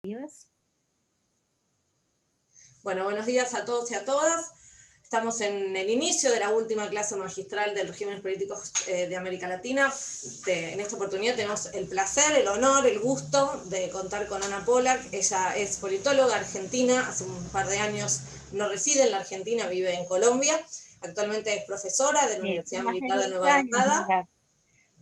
¿Vives? Bueno, buenos días a todos y a todas. Estamos en el inicio de la última clase magistral de regímenes políticos de América Latina. En esta oportunidad tenemos el placer, el honor, el gusto de contar con Ana Polak. Ella es politóloga argentina, hace un par de años no reside en la Argentina, vive en Colombia. Actualmente es profesora de la Universidad Más de Militar de 10 Nueva años, Granada. mujer.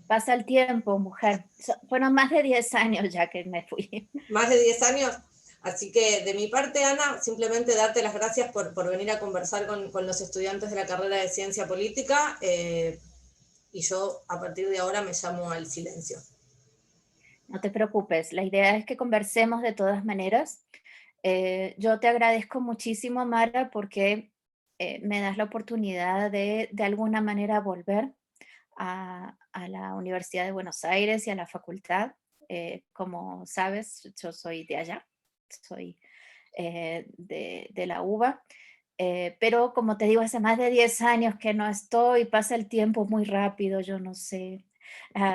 Pasa el tiempo, mujer. Fueron más de 10 años ya que me fui. Más de 10 años. Así que de mi parte, Ana, simplemente darte las gracias por venir a conversar con los estudiantes de la carrera de Ciencia Política, y yo a partir de ahora me llamo al silencio. No te preocupes, la idea es que conversemos de todas maneras. Yo te agradezco muchísimo, Mara, porque me das la oportunidad de alguna manera volver a la Universidad de Buenos Aires y a la facultad. Como sabes, yo soy de allá, soy de la UBA. Pero como te digo, hace más de 10 años que no estoy, pasa el tiempo muy rápido, yo no sé.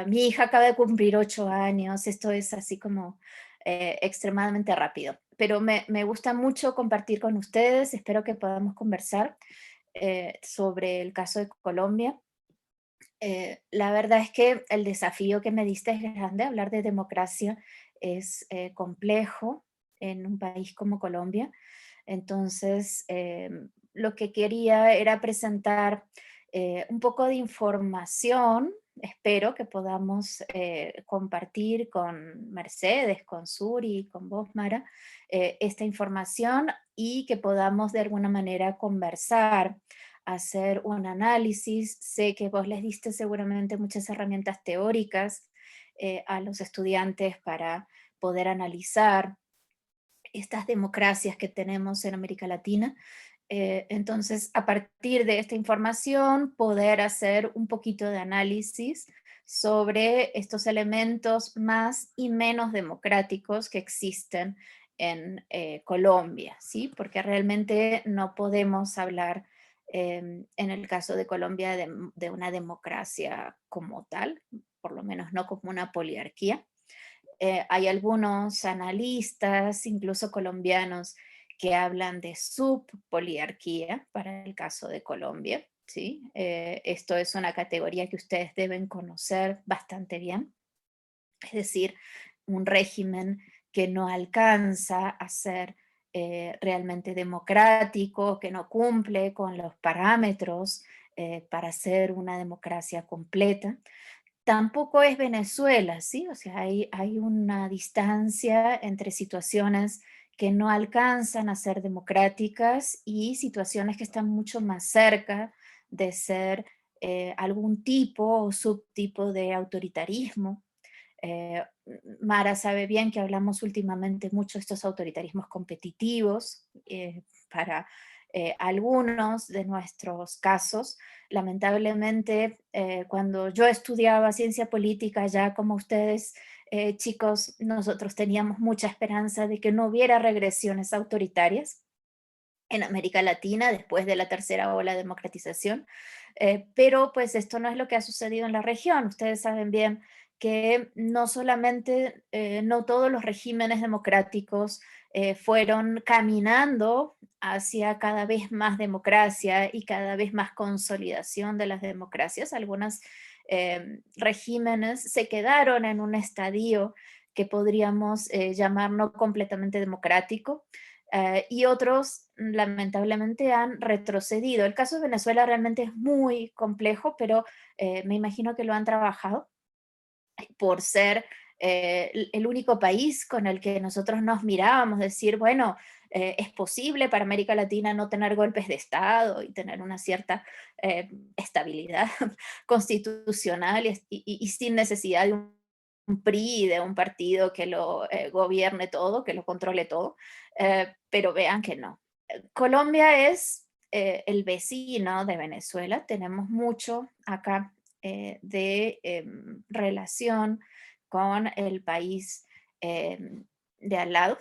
Mi hija acaba de cumplir 8 años, esto es así como extremadamente rápido. Pero me gusta mucho compartir con ustedes, espero que podamos conversar sobre el caso de Colombia. La verdad es que el desafío que me diste es grande, hablar de democracia es complejo en un país como Colombia. Entonces, lo que quería era presentar un poco de información. Espero que podamos compartir con Mercedes, con Suri, con vos, Mara, esta información y que podamos de alguna manera conversar, hacer un análisis. Sé que vos les diste seguramente muchas herramientas teóricas a los estudiantes para poder analizar estas democracias que tenemos en América Latina. Entonces, a partir de esta información, poder hacer un poquito de análisis sobre estos elementos más y menos democráticos que existen en Colombia, ¿sí? Porque realmente no podemos hablar en el caso de Colombia de una democracia como tal, por lo menos no como una poliarquía. Hay algunos analistas, incluso colombianos, que hablan de subpoliarquía para el caso de Colombia, ¿sí? Esto es una categoría que ustedes deben conocer bastante bien, es decir, un régimen que no alcanza a ser realmente democrático, que no cumple con los parámetros para ser una democracia completa. Tampoco es Venezuela, ¿sí? O sea, hay una distancia entre situaciones que no alcanzan a ser democráticas y situaciones que están mucho más cerca de ser algún tipo o subtipo de autoritarismo. Eh, Mara sabe bien que hablamos últimamente mucho de estos autoritarismos competitivos. Para algunos de nuestros casos, lamentablemente, cuando yo estudiaba ciencia política, ya como ustedes, chicos, nosotros teníamos mucha esperanza de que no hubiera regresiones autoritarias en América Latina después de la tercera ola de democratización. Pero pues esto no es lo que ha sucedido en la región. Ustedes saben bien que no solamente, no todos los regímenes democráticos fueron caminando hacia cada vez más democracia y cada vez más consolidación de las democracias. Algunos regímenes se quedaron en un estadio que podríamos llamar no completamente democrático, y otros lamentablemente han retrocedido. El caso de Venezuela realmente es muy complejo, pero me imagino que lo han trabajado por ser el único país con el que nosotros nos mirábamos, decir, bueno, es posible para América Latina no tener golpes de Estado y tener una cierta estabilidad constitucional y sin necesidad de un PRI, de un partido que lo gobierne todo, que lo controle todo, pero vean que no. Colombia es el vecino de Venezuela, tenemos mucho acá de relación con el país de al lado,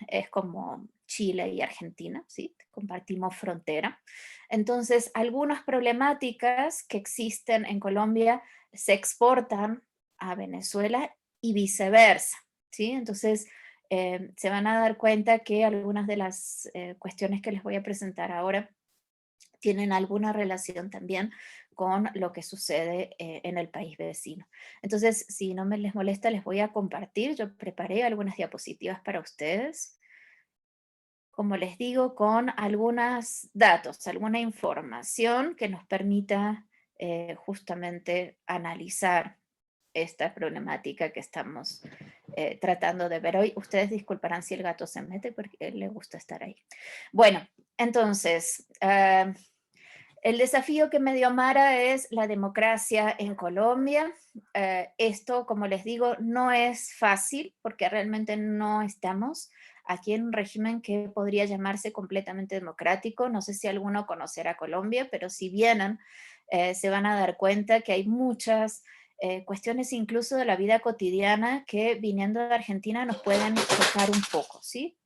es como Chile y Argentina, ¿sí? Compartimos frontera. Entonces, algunas problemáticas que existen en Colombia se exportan a Venezuela y viceversa, ¿sí? Entonces, se van a dar cuenta que algunas de las cuestiones que les voy a presentar ahora tienen alguna relación también con lo que sucede en el país vecino. Entonces, si no me les molesta, les voy a compartir. Yo preparé algunas diapositivas para ustedes, como les digo, con algunos datos, alguna información que nos permita justamente analizar esta problemática que estamos tratando de ver hoy. Ustedes disculparán si el gato se mete porque a él le gusta estar ahí. Bueno, entonces, el desafío que me dio Mara es la democracia en Colombia. Esto, como les digo, no es fácil porque realmente no estamos aquí en un régimen que podría llamarse completamente democrático. No sé si alguno conocerá Colombia, pero si vienen, se van a dar cuenta que hay muchas cuestiones incluso de la vida cotidiana que viniendo de Argentina nos pueden tocar un poco, ¿sí?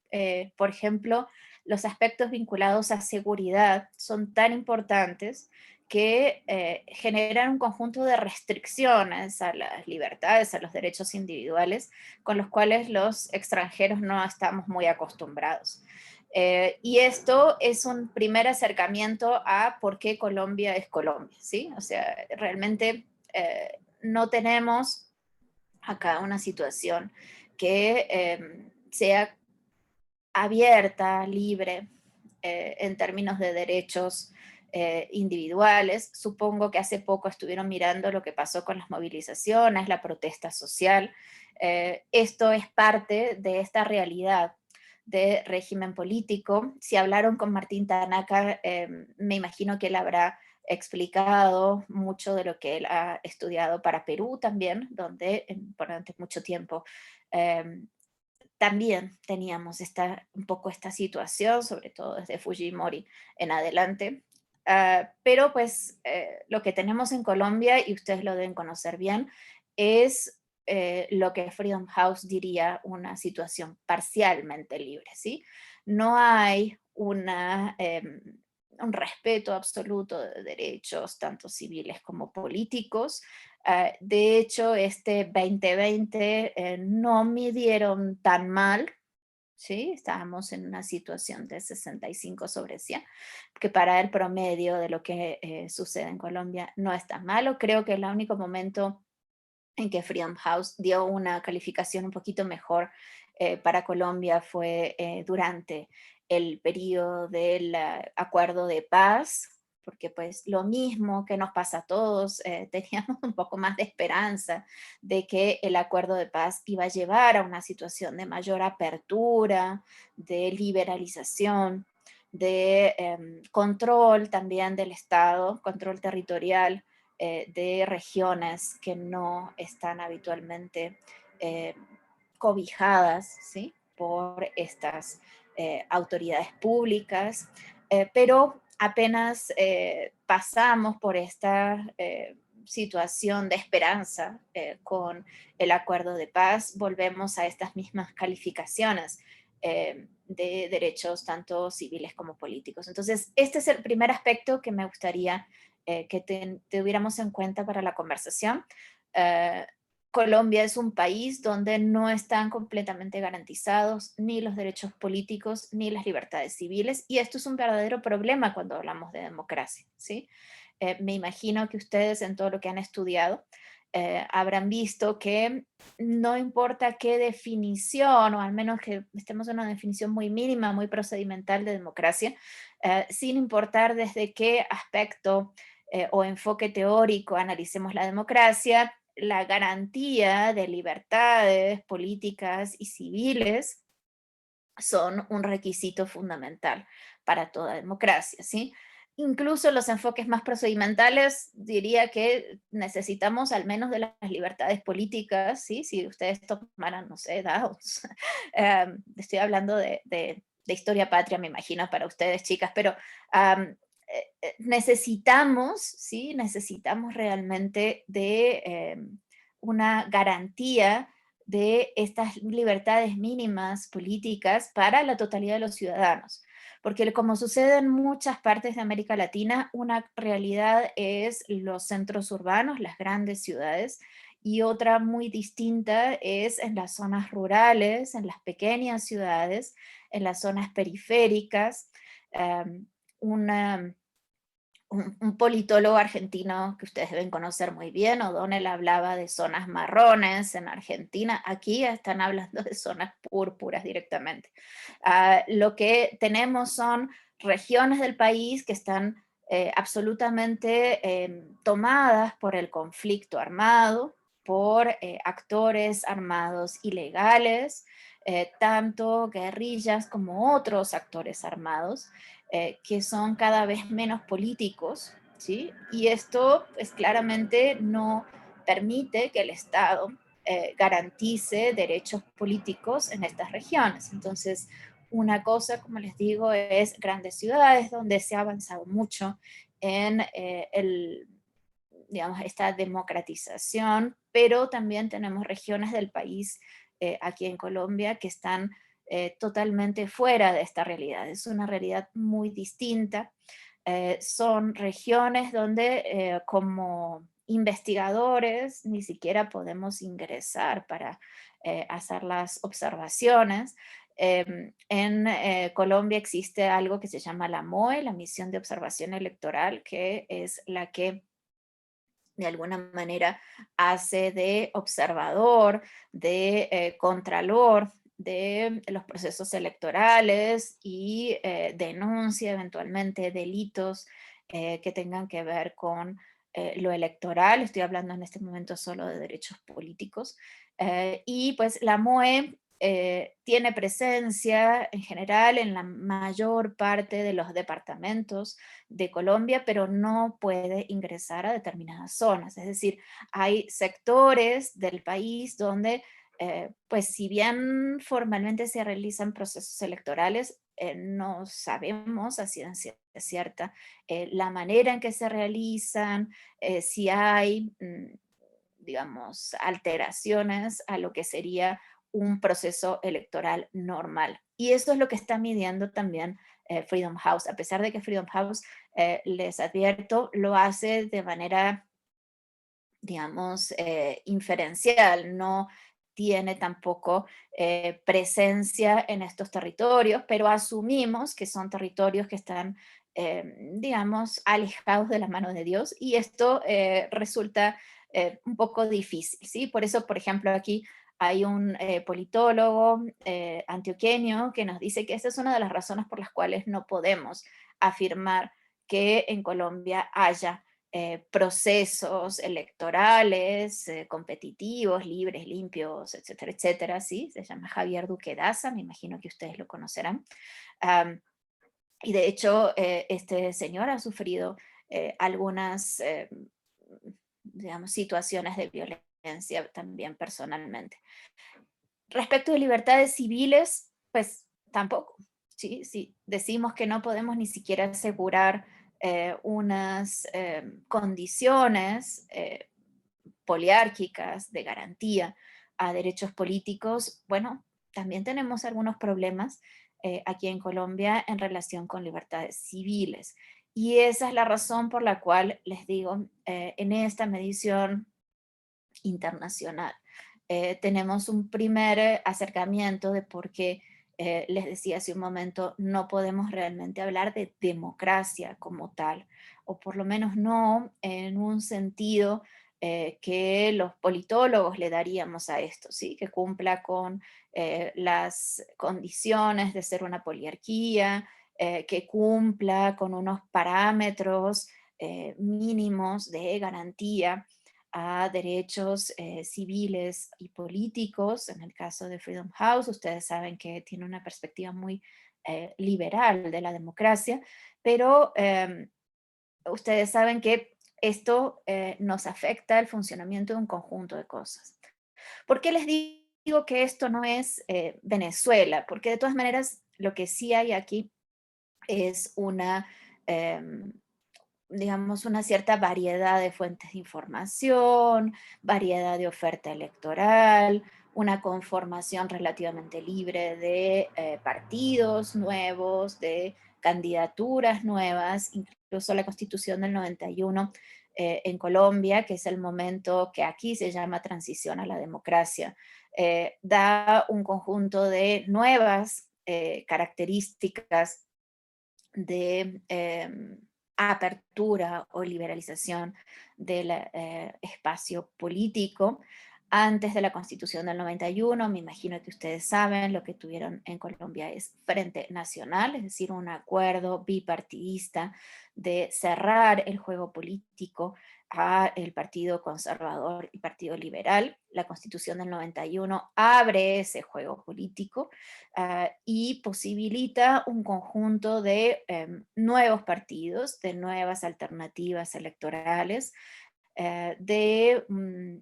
Por ejemplo, los aspectos vinculados a seguridad son tan importantes que generan un conjunto de restricciones a las libertades, a los derechos individuales, con los cuales los extranjeros no estamos muy acostumbrados. Y esto es un primer acercamiento a por qué Colombia es Colombia, ¿sí? O sea, realmente no tenemos acá una situación que sea abierta, libre, en términos de derechos individuales. Supongo que hace poco estuvieron mirando lo que pasó con las movilizaciones, la protesta social. Esto es parte de esta realidad de régimen político. Si hablaron con Martín Tanaka, me imagino que él habrá explicado mucho de lo que él ha estudiado para Perú también, donde durante mucho tiempo también teníamos un poco esta situación, sobre todo desde Fujimori en adelante. Pero pues lo que tenemos en Colombia, y ustedes lo deben conocer bien, es lo que Freedom House diría una situación parcialmente libre, ¿sí? No hay un respeto absoluto de derechos, tanto civiles como políticos. De hecho, este 2020 no midieron tan mal, ¿sí? Estábamos en una situación de 65 sobre 100, que para el promedio de lo que sucede en Colombia no es tan malo. Creo que el único momento en que Freedom House dio una calificación un poquito mejor para Colombia fue durante el periodo del acuerdo de paz, porque pues lo mismo que nos pasa a todos, teníamos un poco más de esperanza de que el acuerdo de paz iba a llevar a una situación de mayor apertura, de liberalización, de control también del Estado, control territorial de regiones que no están habitualmente eh, cobijadas, ¿sí? Por estas autoridades públicas, pero apenas pasamos por esta situación de esperanza con el acuerdo de paz, volvemos a estas mismas calificaciones de derechos tanto civiles como políticos. Entonces, este es el primer aspecto que me gustaría que tuviéramos en cuenta para la conversación. Eh, Colombia es un país donde no están completamente garantizados ni los derechos políticos ni las libertades civiles, y esto es un verdadero problema cuando hablamos de democracia, ¿sí? Me imagino que ustedes en todo lo que han estudiado habrán visto que no importa qué definición, o al menos que estemos en una definición muy mínima, muy procedimental de democracia, sin importar desde qué aspecto o enfoque teórico analicemos la democracia, la garantía de libertades políticas y civiles son un requisito fundamental para toda democracia, ¿sí? Incluso los enfoques más procedimentales, diría que necesitamos al menos de las libertades políticas, ¿sí? Si ustedes tomaran, no sé, Downs, estoy hablando de historia patria, me imagino, para ustedes, chicas, pero necesitamos, ¿sí? Necesitamos realmente de una garantía de estas libertades mínimas políticas para la totalidad de los ciudadanos. Porque como sucede en muchas partes de América Latina, una realidad es los centros urbanos, las grandes ciudades, y otra muy distinta es en las zonas rurales, en las pequeñas ciudades, en las zonas periféricas. Em, una un politólogo argentino que ustedes deben conocer muy bien, O'Donnell, hablaba de zonas marrones en Argentina. Aquí están hablando de zonas púrpuras directamente. Lo que tenemos son regiones del país que están absolutamente tomadas por el conflicto armado, por actores armados ilegales, tanto guerrillas como otros actores armados, que son cada vez menos políticos, ¿sí? Y esto, pues claramente no permite que el Estado garantice derechos políticos en estas regiones. Entonces, una cosa, como les digo, es grandes ciudades donde se ha avanzado mucho en digamos, esta democratización, pero también tenemos regiones del país aquí en Colombia que están totalmente fuera de esta realidad. Es una realidad muy distinta. Son regiones donde como investigadores ni siquiera podemos ingresar para hacer las observaciones. En Colombia existe algo que se llama la MOE, la Misión de Observación Electoral, que es la que de alguna manera hace de observador, de contralor de los procesos electorales y denuncia eventualmente delitos que tengan que ver con lo electoral. Estoy hablando en este momento solo de derechos políticos. Y pues la MOE tiene presencia en general en la mayor parte de los departamentos de Colombia, pero no puede ingresar a determinadas zonas. Es decir, hay sectores del país donde, pues si bien formalmente se realizan procesos electorales, no sabemos a ciencia cierta la manera en que se realizan, si hay, digamos, alteraciones a lo que sería un proceso electoral normal. Y eso es lo que está midiendo también Freedom House, a pesar de que Freedom House, les advierto, lo hace de manera, digamos, inferencial, no tiene tampoco presencia en estos territorios, pero asumimos que son territorios que están, digamos, alejados de la mano de Dios y esto resulta un poco difícil, ¿sí? Por eso, por ejemplo, aquí hay un politólogo antioqueño que nos dice que esa es una de las razones por las cuales no podemos afirmar que en Colombia haya procesos electorales competitivos, libres, limpios, etcétera, etcétera, ¿sí? Se llama Javier Duque Daza, me imagino que ustedes lo conocerán. Um, y de hecho, este señor ha sufrido algunas, digamos, situaciones de violencia también personalmente. Respecto de libertades civiles, pues tampoco. ¿Sí? Si decimos que no podemos ni siquiera asegurar unas condiciones poliárquicas de garantía a derechos políticos, bueno, también tenemos algunos problemas aquí en Colombia en relación con libertades civiles. Y esa es la razón por la cual les digo, en esta medición internacional. Tenemos un primer acercamiento de por qué, les decía hace un momento, no podemos realmente hablar de democracia como tal, o por lo menos no en un sentido que los politólogos le daríamos a esto, ¿sí? Que cumpla con las condiciones de ser una poliarquía, que cumpla con unos parámetros mínimos de garantía a derechos civiles y políticos. En el caso de Freedom House, ustedes saben que tiene una perspectiva muy liberal de la democracia, pero ustedes saben que esto nos afecta el funcionamiento de un conjunto de cosas. ¿Por qué les digo que esto no es Venezuela? Porque de todas maneras lo que sí hay aquí es una, digamos, una cierta variedad de fuentes de información, variedad de oferta electoral, una conformación relativamente libre de partidos nuevos, de candidaturas nuevas, incluso la Constitución del 91 en Colombia, que es el momento que aquí se llama transición a la democracia. Da un conjunto de nuevas características de apertura o liberalización del espacio político. Antes de la Constitución del 91, me imagino que ustedes saben, lo que tuvieron en Colombia es Frente Nacional, es decir, un acuerdo bipartidista de cerrar el juego político a el Partido Conservador y Partido Liberal. La Constitución del 91 abre ese juego político y posibilita un conjunto de nuevos partidos, de nuevas alternativas electorales,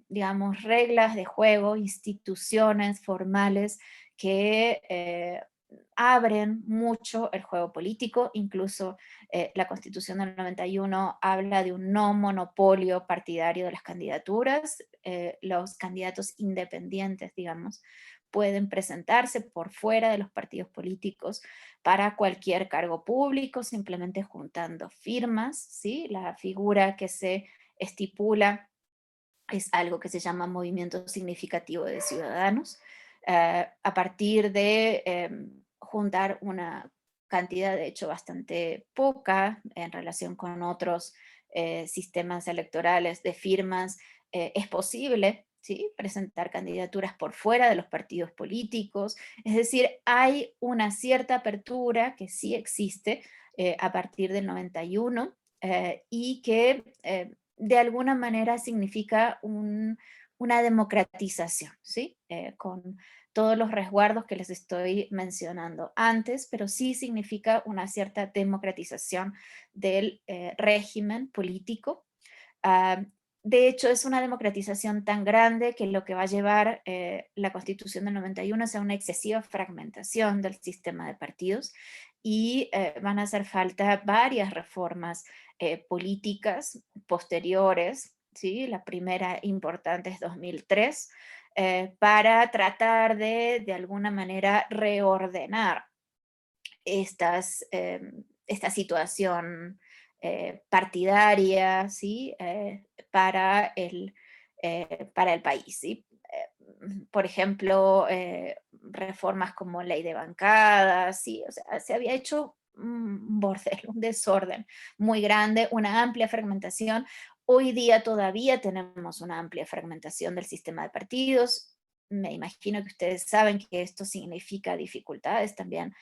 digamos, reglas de juego, instituciones formales que abren mucho el juego político. Incluso la Constitución del 91 habla de un no monopolio partidario de las candidaturas. Los candidatos independientes, digamos, pueden presentarse por fuera de los partidos políticos para cualquier cargo público, simplemente juntando firmas, ¿sí? La figura que se estipula es algo que se llama movimiento significativo de ciudadanos, a partir de juntar una cantidad, de hecho, bastante poca en relación con otros sistemas electorales de firmas. Es posible, ¿sí?, presentar candidaturas por fuera de los partidos políticos. Es decir, hay una cierta apertura que sí existe a partir del 91 y que de alguna manera significa una democratización, ¿sí? Con todos los resguardos que les estoy mencionando antes, pero sí significa una cierta democratización del régimen político. Ah, de hecho, es una democratización tan grande que lo que va a llevar la Constitución del 91 es a una excesiva fragmentación del sistema de partidos y van a hacer falta varias reformas políticas posteriores, ¿sí? La primera importante es 2003, para tratar de alguna manera reordenar esta situación partidaria, ¿sí? Para el país, ¿sí? Por ejemplo, reformas como ley de bancadas, ¿sí? O sea, se había hecho un bordel, un desorden muy grande, una amplia fragmentación. Hoy día todavía tenemos una amplia fragmentación del sistema de partidos. Me imagino que ustedes saben que esto significa dificultades también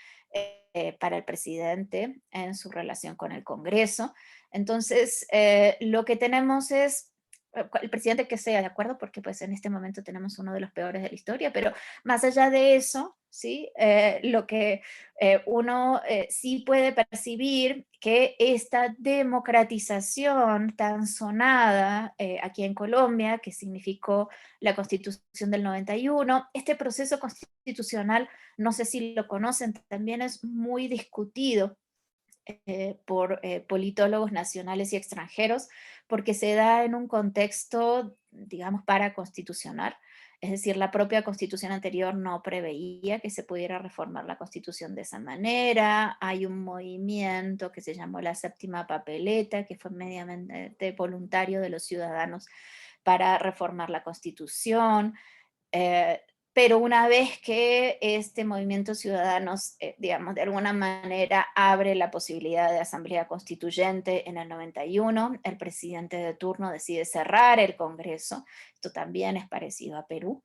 para el presidente en su relación con el Congreso. Entonces, lo que tenemos es el presidente que sea, ¿de acuerdo? Porque pues en este momento tenemos uno de los peores de la historia, pero más allá de eso, ¿sí? Lo que uno sí puede percibir que esta democratización tan sonada aquí en Colombia, que significó la Constitución del 91, este proceso constitucional, no sé si lo conocen, también es muy discutido por politólogos nacionales y extranjeros, porque se da en un contexto, digamos, paraconstitucional. Es decir, la propia constitución anterior no preveía que se pudiera reformar la constitución de esa manera. Hay un movimiento que se llamó la séptima papeleta, que fue mediamente voluntario de los ciudadanos para reformar la constitución. Eh, pero una vez que este movimiento ciudadanos, digamos, de alguna manera abre la posibilidad de asamblea constituyente en el 91, el presidente de turno decide cerrar el Congreso. Esto también es parecido a Perú,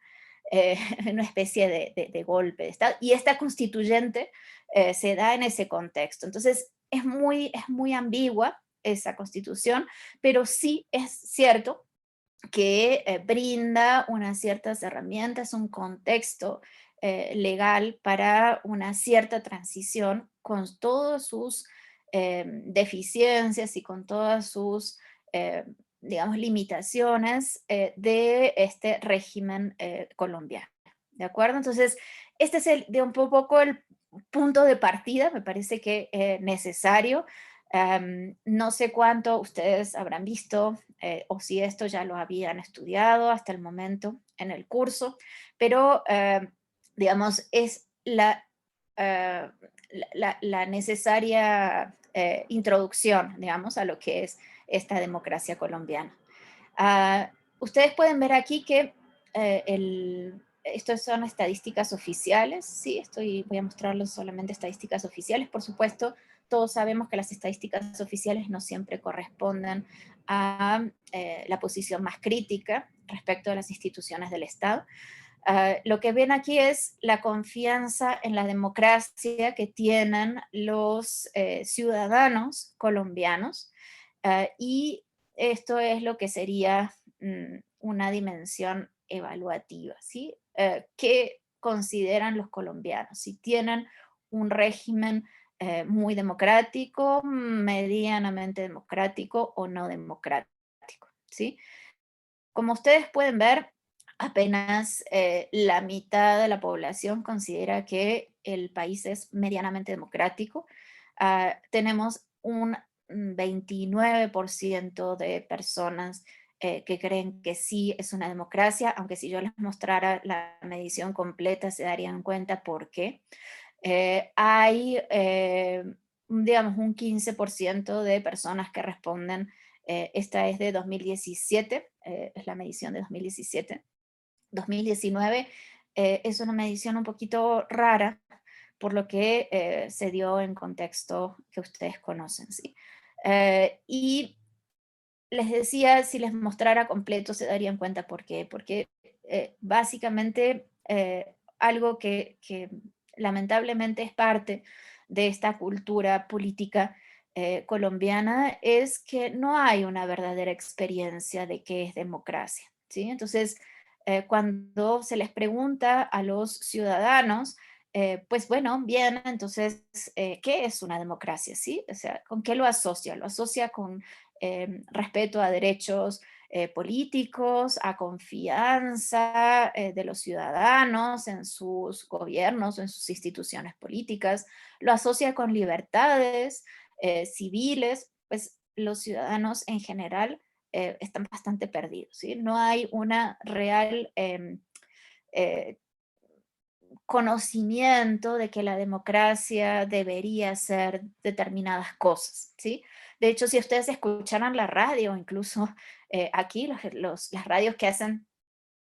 una especie de golpe de Estado. Y esta constituyente se da en ese contexto. Entonces, es muy ambigua esa constitución, pero sí es cierto que brinda unas ciertas herramientas, un contexto legal para una cierta transición con todas sus deficiencias y con todas sus, eh, digamos, limitaciones de este régimen colombiano. ¿De acuerdo? Entonces, este es de un poco el punto de partida, me parece que necesario. No sé cuánto ustedes habrán visto o si esto ya lo habían estudiado hasta el momento en el curso, pero digamos, es la necesaria introducción, digamos, a lo que es esta democracia colombiana. Ustedes pueden ver aquí que estos son estadísticas oficiales, ¿sí? Voy a mostrarles solamente estadísticas oficiales. Por supuesto, todos sabemos que las estadísticas oficiales no siempre corresponden a la posición más crítica respecto a las instituciones del Estado. Lo que ven aquí es la confianza en la democracia que tienen los ciudadanos colombianos, y esto es lo que sería una dimensión evaluativa, ¿sí? ¿Qué consideran los colombianos? Si tienen un régimen muy democrático, medianamente democrático o no democrático, ¿sí? Como ustedes pueden ver, apenas la mitad de la población considera que el país es medianamente democrático. Tenemos un 29% de personas que creen que sí es una democracia, aunque si yo les mostrara la medición completa se darían cuenta por qué. Hay, digamos, un 15% de personas que responden, esta es de 2017, es la medición de 2017. 2019 es una medición un poquito rara, por lo que se dio en contexto que ustedes conocen, ¿sí? Y les decía, si les mostrara completo se darían cuenta por qué, porque básicamente algo que lamentablemente es parte de esta cultura política colombiana es que no hay una verdadera experiencia de qué es democracia, ¿sí? Entonces, cuando se les pregunta a los ciudadanos, pues bueno, bien, entonces, ¿qué es una democracia? ¿Sí? O sea, ¿con qué lo asocia? Lo asocia con respeto a derechos políticos, a confianza de los ciudadanos en sus gobiernos, en sus instituciones políticas, lo asocia con libertades civiles, pues los ciudadanos en general están bastante perdidos, ¿sí? No hay una real eh, conocimiento de que la democracia debería ser determinadas cosas, ¿sí? De hecho, si ustedes escucharan la radio, incluso aquí las radios que hacen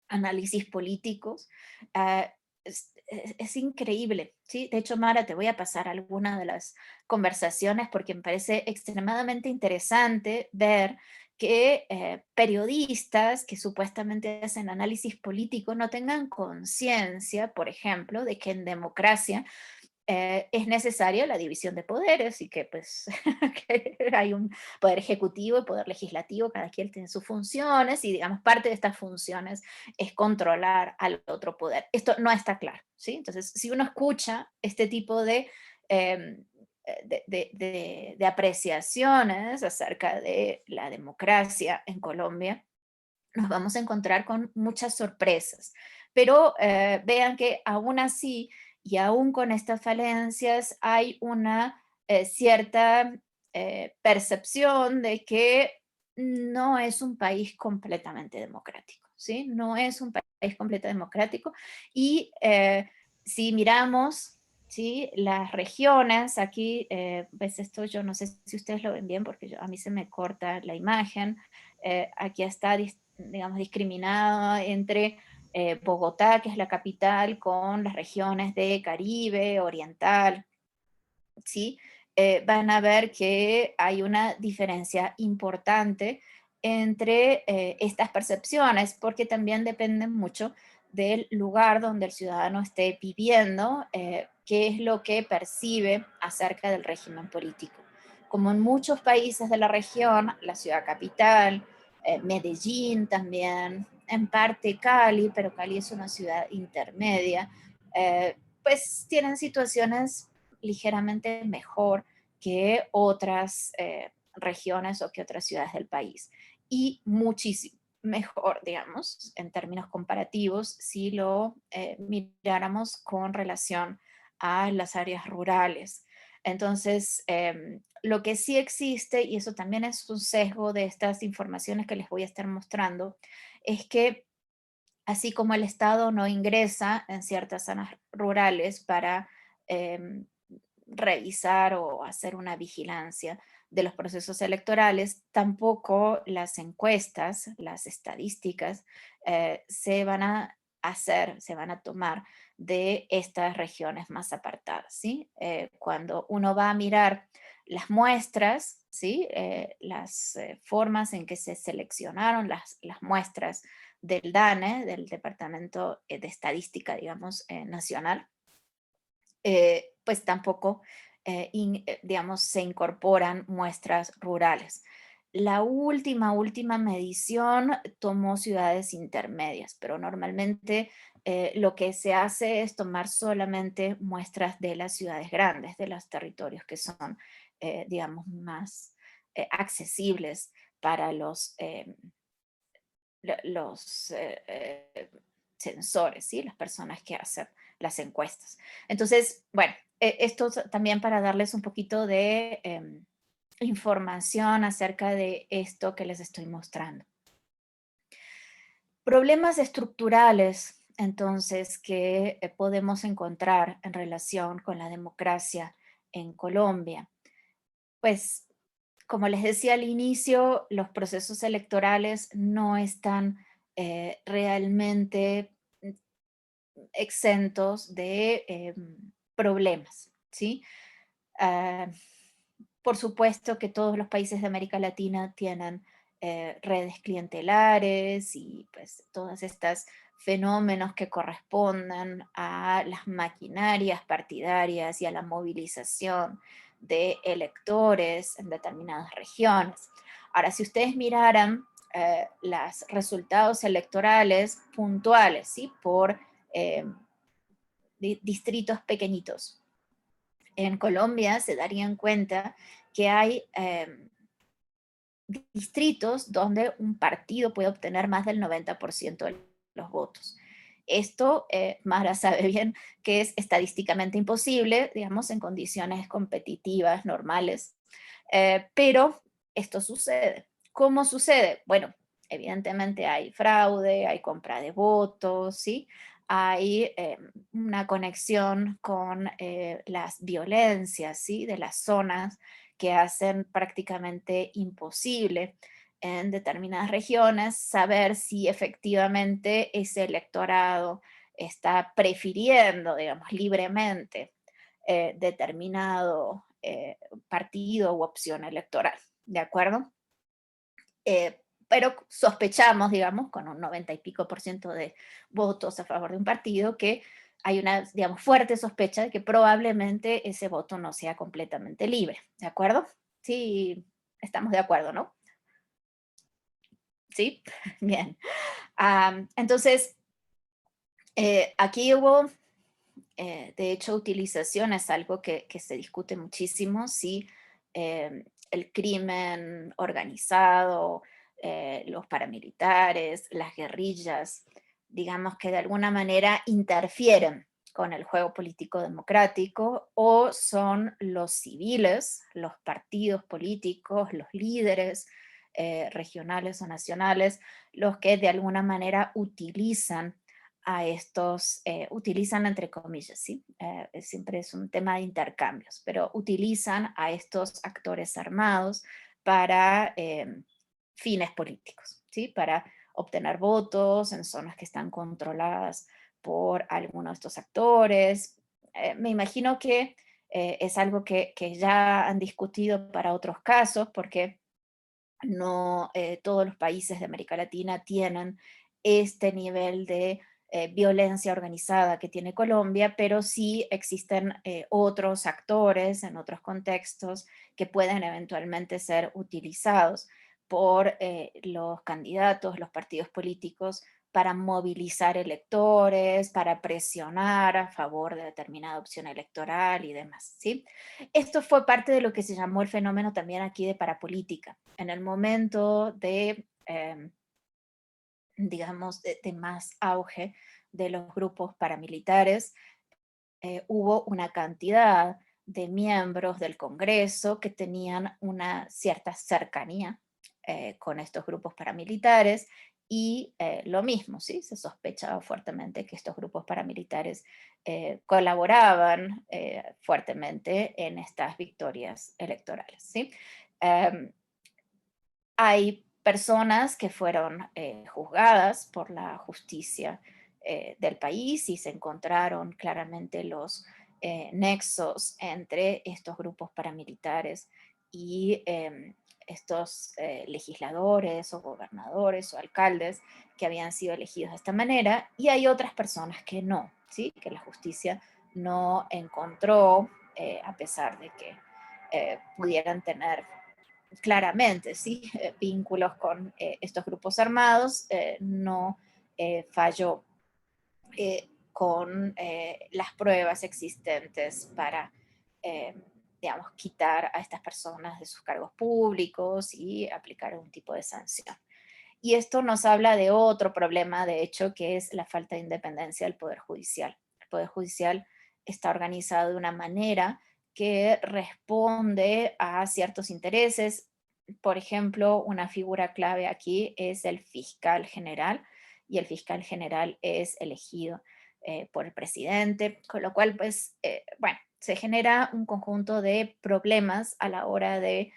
análisis políticos, es increíble, ¿sí? De hecho, Mara, te voy a pasar alguna de las conversaciones porque me parece extremadamente interesante ver que periodistas que supuestamente hacen análisis político no tengan conciencia, por ejemplo, de que en democracia es necesaria la división de poderes y que pues que hay un poder ejecutivo y poder legislativo, cada quien tiene sus funciones y digamos parte de estas funciones es controlar al otro poder. Esto no está claro, ¿sí? Entonces, si uno escucha este tipo em, de apreciaciones acerca de la democracia en Colombia, nos vamos a encontrar con muchas sorpresas. Pero vean que aún así y aún con estas falencias hay una cierta percepción de que no es un país completamente democrático, ¿sí? No es un país completamente democrático. Y si miramos, ¿sí? Las regiones, aquí, ves esto, yo no sé si ustedes lo ven bien porque a mí se me corta la imagen. Aquí está digamos, discriminado entre Bogotá, que es la capital, con las regiones de Caribe, Oriental, ¿sí? Van a ver que hay una diferencia importante entre estas percepciones, porque también dependen mucho del lugar donde el ciudadano esté viviendo, qué es lo que percibe acerca del régimen político. Como en muchos países de la región, la ciudad capital, Medellín también, en parte Cali, pero Cali es una ciudad intermedia, pues tienen situaciones ligeramente mejor que otras regiones o que otras ciudades del país. Y muchísimo mejor, digamos, en términos comparativos, si lo miráramos con relación a las áreas rurales. Entonces, lo que sí existe, y eso también es un sesgo de estas informaciones que les voy a estar mostrando, es que así como el Estado no ingresa en ciertas zonas rurales para em, revisar o hacer una vigilancia de los procesos electorales, tampoco las encuestas, las estadísticas, se van a hacer, se van a tomar de estas regiones más apartadas, ¿sí? Cuando uno va a mirar las muestras, ¿sí? Las formas en que se seleccionaron las muestras del DANE, del Departamento de Estadística, digamos, nacional, pues tampoco, digamos, se incorporan muestras rurales. La última medición tomó ciudades intermedias, pero normalmente lo que se hace es tomar solamente muestras de las ciudades grandes, de los territorios que son, digamos, más accesibles para los sensores, ¿sí? Las personas que hacen las encuestas. Entonces, bueno, esto también para darles un poquito de información acerca de esto que les estoy mostrando. Problemas estructurales, entonces, que podemos encontrar en relación con la democracia en Colombia. Pues, como les decía al inicio, los procesos electorales no están realmente exentos de problemas, ¿sí? Ah, por supuesto que todos los países de América Latina tienen redes clientelares y pues todos estos fenómenos que corresponden a las maquinarias partidarias y a la movilización de electores en determinadas regiones. Ahora, si ustedes miraran los resultados electorales puntuales, ¿sí? Por eh, distritos pequeñitos, en Colombia se darían cuenta que hay distritos donde un partido puede obtener más del 90% de los votos. Esto, Mara sabe bien que es estadísticamente imposible, digamos, en condiciones competitivas normales, pero esto sucede. ¿Cómo sucede? Bueno, evidentemente hay fraude, hay compra de votos, ¿sí? Hay una conexión con las violencias, ¿sí? De las zonas que hacen prácticamente imposible en determinadas regiones saber si efectivamente ese electorado está prefiriendo, digamos, libremente determinado partido u opción electoral, ¿de acuerdo? Pero sospechamos, digamos, con un 90 y pico por ciento de votos a favor de un partido, que hay una, digamos, fuerte sospecha de que probablemente ese voto no sea completamente libre, ¿de acuerdo? Sí, estamos de acuerdo, ¿no? Sí, bien. Entonces, aquí hubo, de hecho, utilización, es algo que se discute muchísimo, si el crimen organizado, los paramilitares, las guerrillas, digamos que de alguna manera interfieren con el juego político democrático, o son los civiles, los partidos políticos, los líderes regionales o nacionales, los que de alguna manera utilizan a estos, utilizan entre comillas, ¿sí? Siempre es un tema de intercambios, pero utilizan a estos actores armados para fines políticos, ¿sí? Para obtener votos en zonas que están controladas por alguno de estos actores. Me imagino que es algo que ya han discutido para otros casos, porque no todos los países de América Latina tienen este nivel de violencia organizada que tiene Colombia, pero sí existen otros actores en otros contextos que pueden eventualmente ser utilizados por los candidatos, los partidos políticos, para movilizar electores, para presionar a favor de determinada opción electoral y demás, ¿sí? Esto fue parte de lo que se llamó el fenómeno también aquí de parapolítica. En el momento de, digamos, de más auge de los grupos paramilitares, hubo una cantidad de miembros del Congreso que tenían una cierta cercanía con estos grupos paramilitares, y lo mismo, ¿sí? Se sospechaba fuertemente que estos grupos paramilitares colaboraban fuertemente en estas victorias electorales, ¿sí? Em, Hay personas que fueron juzgadas por la justicia del país y se encontraron claramente los nexos entre estos grupos paramilitares y estos legisladores o gobernadores o alcaldes que habían sido elegidos de esta manera, y hay otras personas que no, ¿sí? Que la justicia no encontró, a pesar de que pudieran tener claramente, ¿sí? Vínculos con estos grupos armados, no falló con las pruebas existentes para, eh, digamos, quitar a estas personas de sus cargos públicos y aplicar algún tipo de sanción. Y esto nos habla de otro problema, de hecho, que es la falta de independencia del Poder Judicial. El Poder Judicial está organizado de una manera que responde a ciertos intereses. Por ejemplo, una figura clave aquí es el fiscal general, y el fiscal general es elegido por el presidente, con lo cual, pues, bueno, se genera un conjunto de problemas a la hora de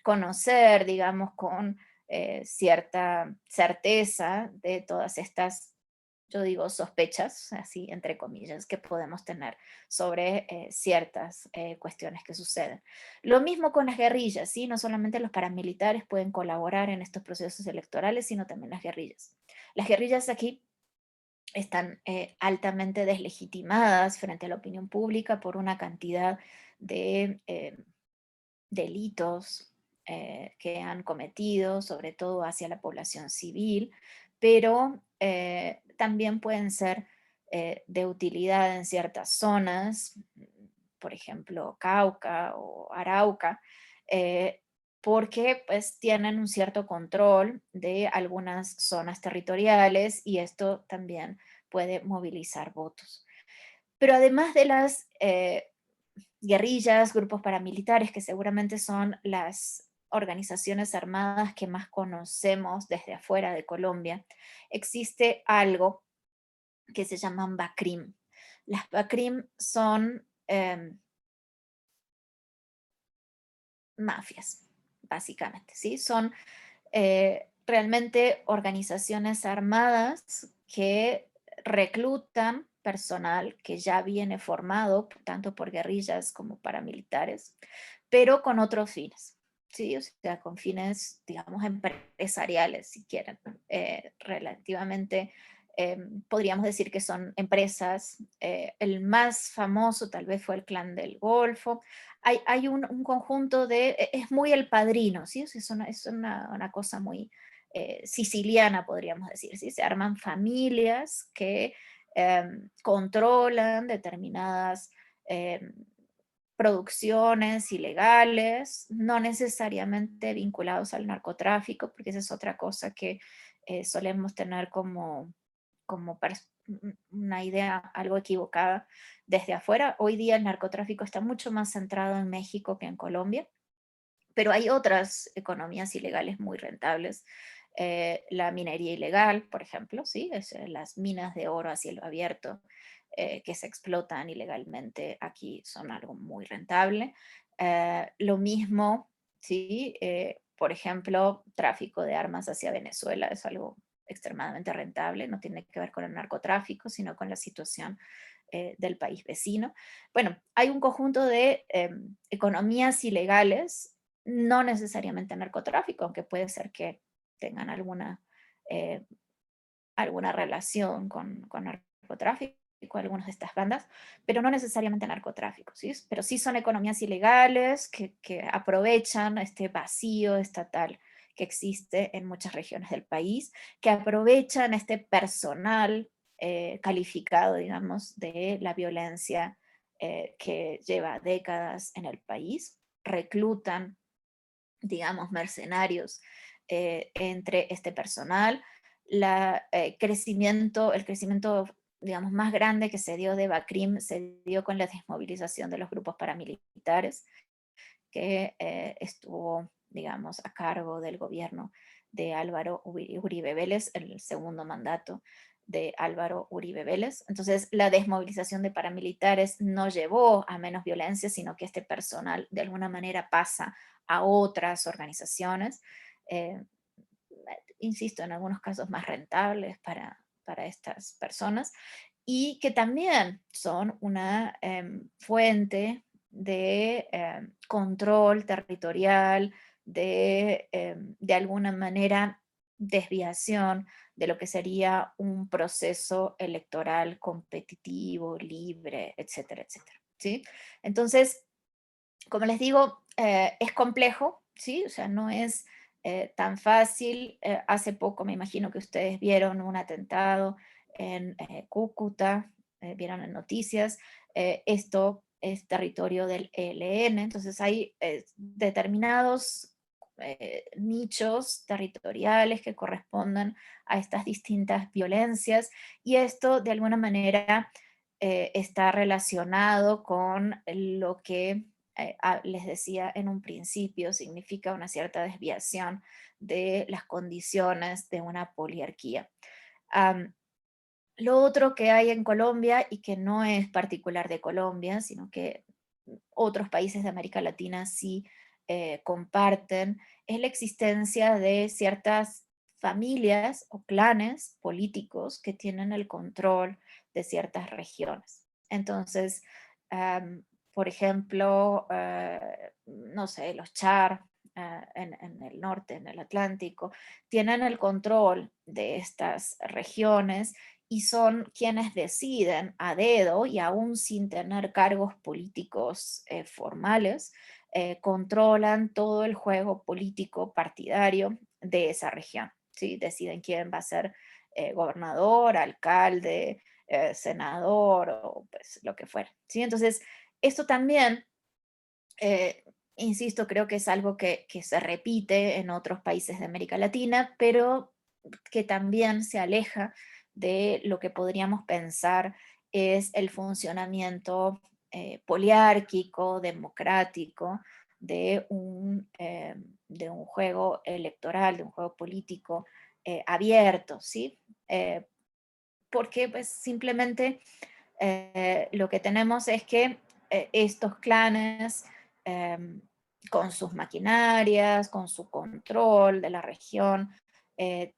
conocer, digamos, con cierta certeza de todas estas, yo digo, sospechas, así entre comillas, que podemos tener sobre ciertas cuestiones que suceden. Lo mismo con las guerrillas, ¿sí? No solamente los paramilitares pueden colaborar en estos procesos electorales, sino también las guerrillas. Las guerrillas aquí están altamente deslegitimadas frente a la opinión pública por una cantidad de delitos que han cometido, sobre todo hacia la población civil, pero también pueden ser de utilidad en ciertas zonas, por ejemplo, Cauca o Arauca, porque pues tienen un cierto control de algunas zonas territoriales y esto también puede movilizar votos. Pero además de las guerrillas, grupos paramilitares, que seguramente son las organizaciones armadas que más conocemos desde afuera de Colombia, existe algo que se llaman BACRIM. Las BACRIM son mafias, básicamente, ¿sí? Son realmente organizaciones armadas que reclutan personal que ya viene formado tanto por guerrillas como paramilitares, pero con otros fines, ¿sí? O sea, con fines, digamos, empresariales, si quieren, relativamente. Podríamos decir que son empresas, el más famoso tal vez fue el Clan del Golfo. Hay un conjunto de, es muy El Padrino, ¿sí? Es una cosa muy siciliana, podríamos decir, ¿sí? Se arman familias que controlan determinadas em, producciones ilegales, no necesariamente vinculados al narcotráfico, porque esa es otra cosa que solemos tener como una idea algo equivocada desde afuera. Hoy día el narcotráfico está mucho más centrado en México que en Colombia, pero hay otras economías ilegales muy rentables. La minería ilegal, por ejemplo, ¿sí? Las minas de oro a cielo abierto que se explotan ilegalmente aquí son algo muy rentable. Lo mismo, ¿sí? Por ejemplo, tráfico de armas hacia Venezuela es algo extremadamente rentable, no tiene que ver con el narcotráfico, sino con la situación del país vecino. Bueno, hay un conjunto de economías ilegales, no necesariamente narcotráfico, aunque puede ser que tengan eh, alguna relación con narcotráfico, algunas de estas bandas, pero no necesariamente narcotráfico, ¿sí? Pero sí son economías ilegales que aprovechan este vacío estatal que existe en muchas regiones del país, que aprovechan este personal calificado, digamos, de la violencia que lleva décadas en el país, reclutan, digamos, mercenarios entre este personal. El crecimiento, digamos, más grande que se dio de Bacrim se dio con la desmovilización de los grupos paramilitares que estuvo, digamos, a cargo del gobierno de Álvaro Uribe Vélez en el segundo mandato de Álvaro Uribe Vélez. Entonces, la desmovilización de paramilitares no llevó a menos violencia, sino que este personal de alguna manera pasa a otras organizaciones, eh, insisto, en algunos casos más rentables para estas personas, y que también son una fuente de control territorial, de alguna manera desviación de lo que sería un proceso electoral competitivo, libre, etcétera, etcétera. ¿Sí? Entonces, como les digo, es complejo, ¿sí? O sea, no es tan fácil. Hace poco me imagino que ustedes vieron un atentado en Cúcuta, vieron en noticias. Esto es territorio del ELN, entonces hay determinados nichos territoriales que corresponden a estas distintas violencias, y esto de alguna manera está relacionado con lo que les decía en un principio, significa una cierta desviación de las condiciones de una poliarquía. Um, lo otro que hay en Colombia, y que no es particular de Colombia, sino que otros países de América Latina sí comparten, es la existencia de ciertas familias o clanes políticos que tienen el control de ciertas regiones. Entonces, por ejemplo, no sé, los Char en el norte, en el Atlántico, tienen el control de estas regiones y son quienes deciden a dedo y aún sin tener cargos políticos formales, controlan todo el juego político partidario de esa región. ¿Sí? Deciden quién va a ser gobernador, alcalde, senador o pues, lo que fuera. ¿Sí? Entonces, esto también, eh, insisto, creo que es algo que se repite en otros países de América Latina, pero que también se aleja de lo que podríamos pensar es el funcionamiento poliárquico, democrático, de un juego electoral, de un juego político abierto, ¿sí? Porque pues, simplemente lo que tenemos es que estos clanes, em, con sus maquinarias, con su control de la región,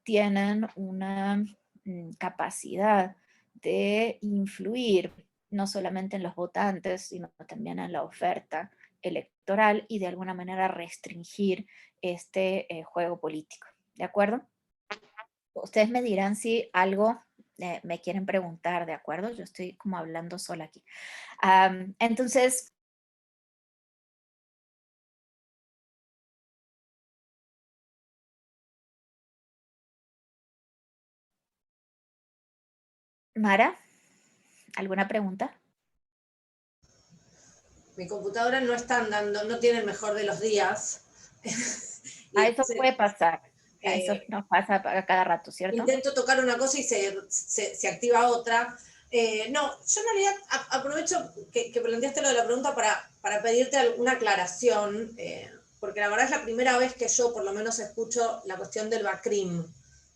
tienen una capacidad de influir no solamente en los votantes, sino también en la oferta electoral y de alguna manera restringir este juego político. ¿De acuerdo? Ustedes me dirán si algo me quieren preguntar, ¿de acuerdo? Yo estoy como hablando sola aquí. Entonces, Mara, ¿alguna pregunta? Mi computadora no está andando, no tiene el mejor de los días. Y A eso entonces puede pasar. A eso eh, nos pasa a cada rato, ¿cierto? intento tocar una cosa y se activa otra. No, yo en realidad aprovecho que planteaste lo de la pregunta para pedirte alguna aclaración, porque la verdad es la primera vez que yo por lo menos escucho la cuestión del BACRIM,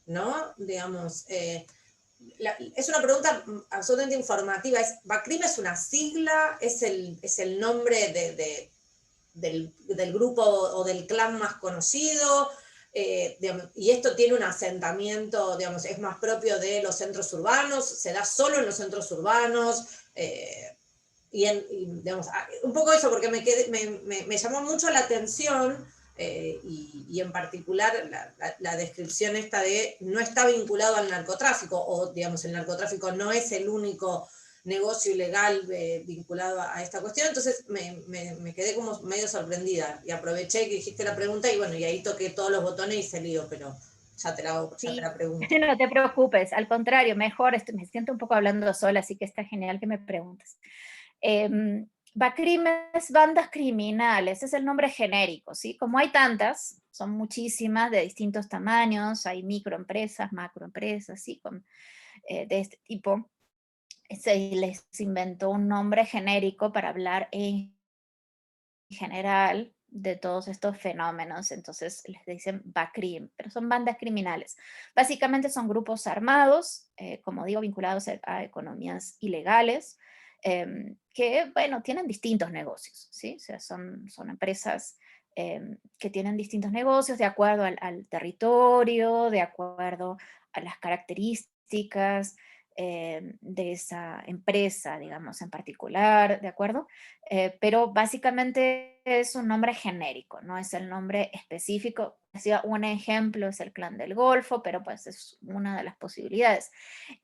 ¿no? Digamos, es una pregunta absolutamente informativa. ¿BACRIM es una sigla? Es el nombre del grupo o del clan más conocido? Digamos, y esto tiene un asentamiento, digamos, es más propio de los centros urbanos, se da solo en los centros urbanos, digamos, un poco eso, porque me llamó mucho la atención, y en particular la descripción esta de no está vinculado al narcotráfico, o digamos, el narcotráfico no es el único negocio ilegal vinculado a esta cuestión. Entonces me quedé como medio sorprendida y aproveché que dijiste la pregunta y bueno, y ahí toqué todos los botones y se lío, pero ya te Sí, la pregunto. no te preocupes, al contrario, mejor, me siento un poco hablando sola, así que está genial que me preguntes. Bacrimes, bandas criminales, es el nombre genérico, ¿sí? Como hay tantas, son muchísimas de distintos tamaños, hay microempresas, macroempresas, ¿sí? De este tipo, se les inventó un nombre genérico para hablar en general de todos estos fenómenos, entonces les dicen BACRIM, pero son bandas criminales. Básicamente son grupos armados, como digo, vinculados a economías ilegales, que, bueno, tienen distintos negocios, ¿sí? O sea, son empresas que tienen distintos negocios de acuerdo al territorio, de acuerdo a las características de esa empresa, digamos, en particular, ¿de acuerdo? Pero básicamente es un nombre genérico, no es el nombre específico. Decía, un ejemplo es el Clan del Golfo, pero pues es una de las posibilidades.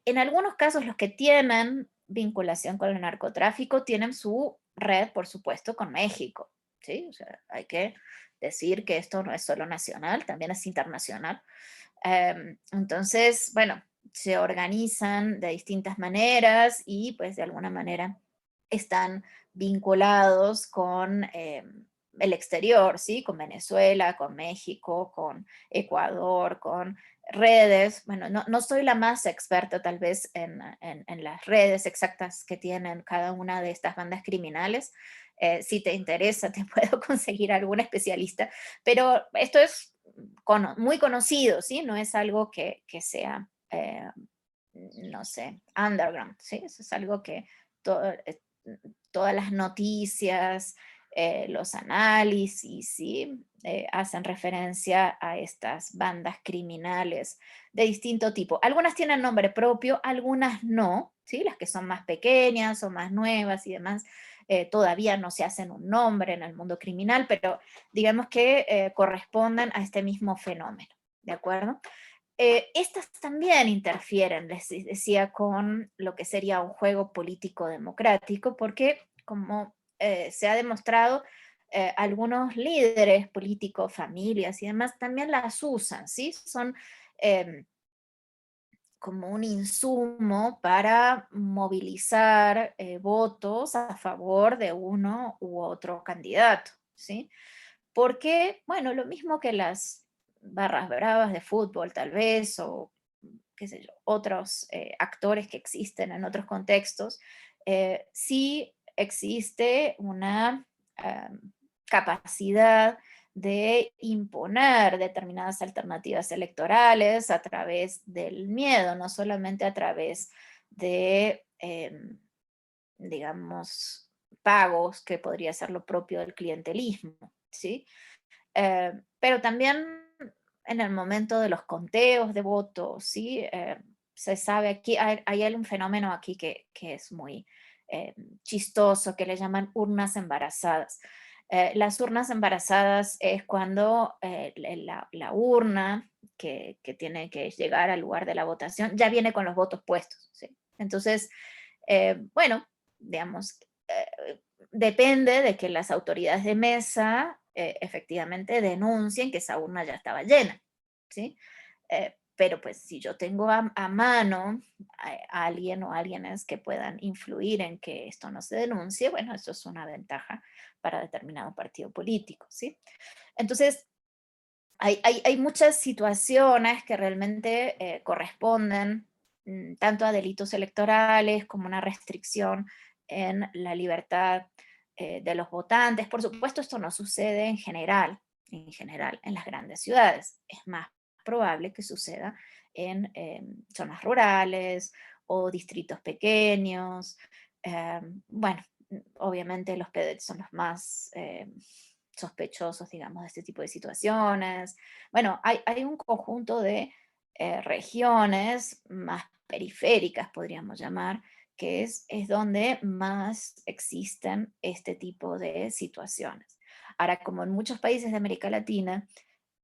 En algunos casos, los que tienen vinculación con el narcotráfico tienen su red, por supuesto, con México, ¿sí? O sea, hay que decir que esto no es solo nacional, también es internacional. Entonces, bueno, se organizan de distintas maneras y pues de alguna manera están vinculados con el exterior, ¿sí? Con Venezuela, con México, con Ecuador, con redes. Bueno, no soy la más experta tal vez en las redes exactas que tienen cada una de estas bandas criminales. Si te interesa, te puedo conseguir algún especialista, pero esto es muy conocido, ¿sí? No es algo que sea, no sé, underground, ¿sí? Eso es algo que to- eh, todas las noticias, los análisis, ¿sí? Hacen referencia a estas bandas criminales de distinto tipo. Algunas tienen nombre propio, algunas no, ¿sí? Las que son más pequeñas o más nuevas y demás, todavía no se hacen un nombre en el mundo criminal, pero digamos que corresponden a este mismo fenómeno, ¿de acuerdo? Estas también interfieren, les decía, con lo que sería un juego político democrático, porque como se ha demostrado, algunos líderes políticos, familias y demás también las usan, ¿sí? Son eh, como un insumo para movilizar votos a favor de uno u otro candidato, ¿sí? Porque, bueno, lo mismo que las barras bravas de fútbol tal vez, o qué sé yo, otros actores que existen en otros contextos, sí existe una capacidad de imponer determinadas alternativas electorales a través del miedo, no solamente a través de, digamos, pagos, que podría ser lo propio del clientelismo, ¿sí? Pero también en el momento de los conteos de votos, ¿sí? Se sabe aquí, hay un fenómeno aquí que es muy eh, chistoso, que le llaman urnas embarazadas. Las urnas embarazadas es cuando la urna que tiene que llegar al lugar de la votación ya viene con los votos puestos, ¿sí? Entonces, bueno, digamos, depende de que las autoridades de mesa efectivamente denuncien que esa urna ya estaba llena, ¿sí? Pero pues si yo tengo a mano a alguien o alguienes que puedan influir en que esto no se denuncie, bueno, eso es una ventaja para determinado partido político, ¿sí? Entonces, hay muchas situaciones que realmente corresponden tanto a delitos electorales como una restricción en la libertad de los votantes. Por supuesto, esto no sucede en general en las grandes ciudades. Es más probable que suceda en zonas rurales o distritos pequeños. Bueno, obviamente los PEDET son los más sospechosos, digamos, de este tipo de situaciones. Bueno, hay un conjunto de regiones más periféricas, podríamos llamar, que es donde más existen este tipo de situaciones. Ahora, como en muchos países de América Latina,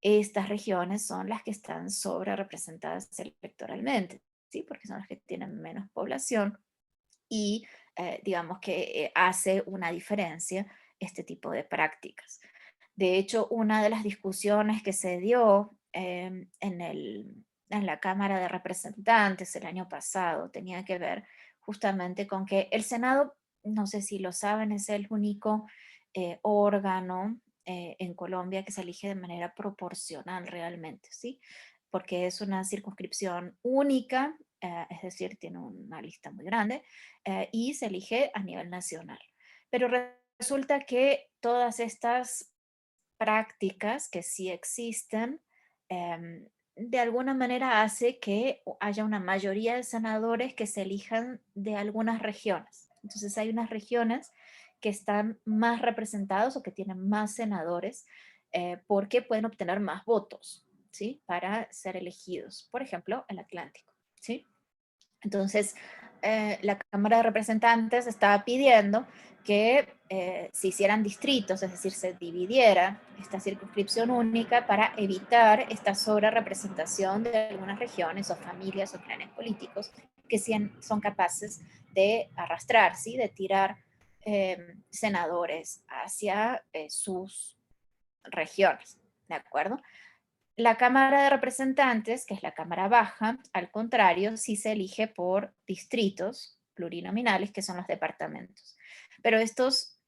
estas regiones son las que están sobre representadas electoralmente, ¿sí? Porque son las que tienen menos población y digamos que hace una diferencia este tipo de prácticas. De hecho, una de las discusiones que se dio en la Cámara de Representantes el año pasado tenía que ver justamente con que el Senado, no sé si lo saben, es el único órgano en Colombia que se elige de manera proporcional realmente, ¿sí? Porque es una circunscripción única, es decir, tiene una lista muy grande, y se elige a nivel nacional. Pero resulta que todas estas prácticas que sí existen, de alguna manera hace que haya una mayoría de senadores que se elijan de algunas regiones. Entonces hay unas regiones que están más representados o que tienen más senadores porque pueden obtener más votos, ¿sí? Para ser elegidos. Por ejemplo, el Atlántico, ¿sí? Entonces, la Cámara de Representantes estaba pidiendo que se hicieran distritos, es decir, se dividiera esta circunscripción única para evitar esta sobrerepresentación de algunas regiones o familias o clanes políticos que son capaces de arrastrar, ¿sí? De tirar senadores hacia sus regiones, ¿de acuerdo? La Cámara de Representantes, que es la Cámara Baja, al contrario, sí se elige por distritos plurinominales, que son los departamentos. Pero estos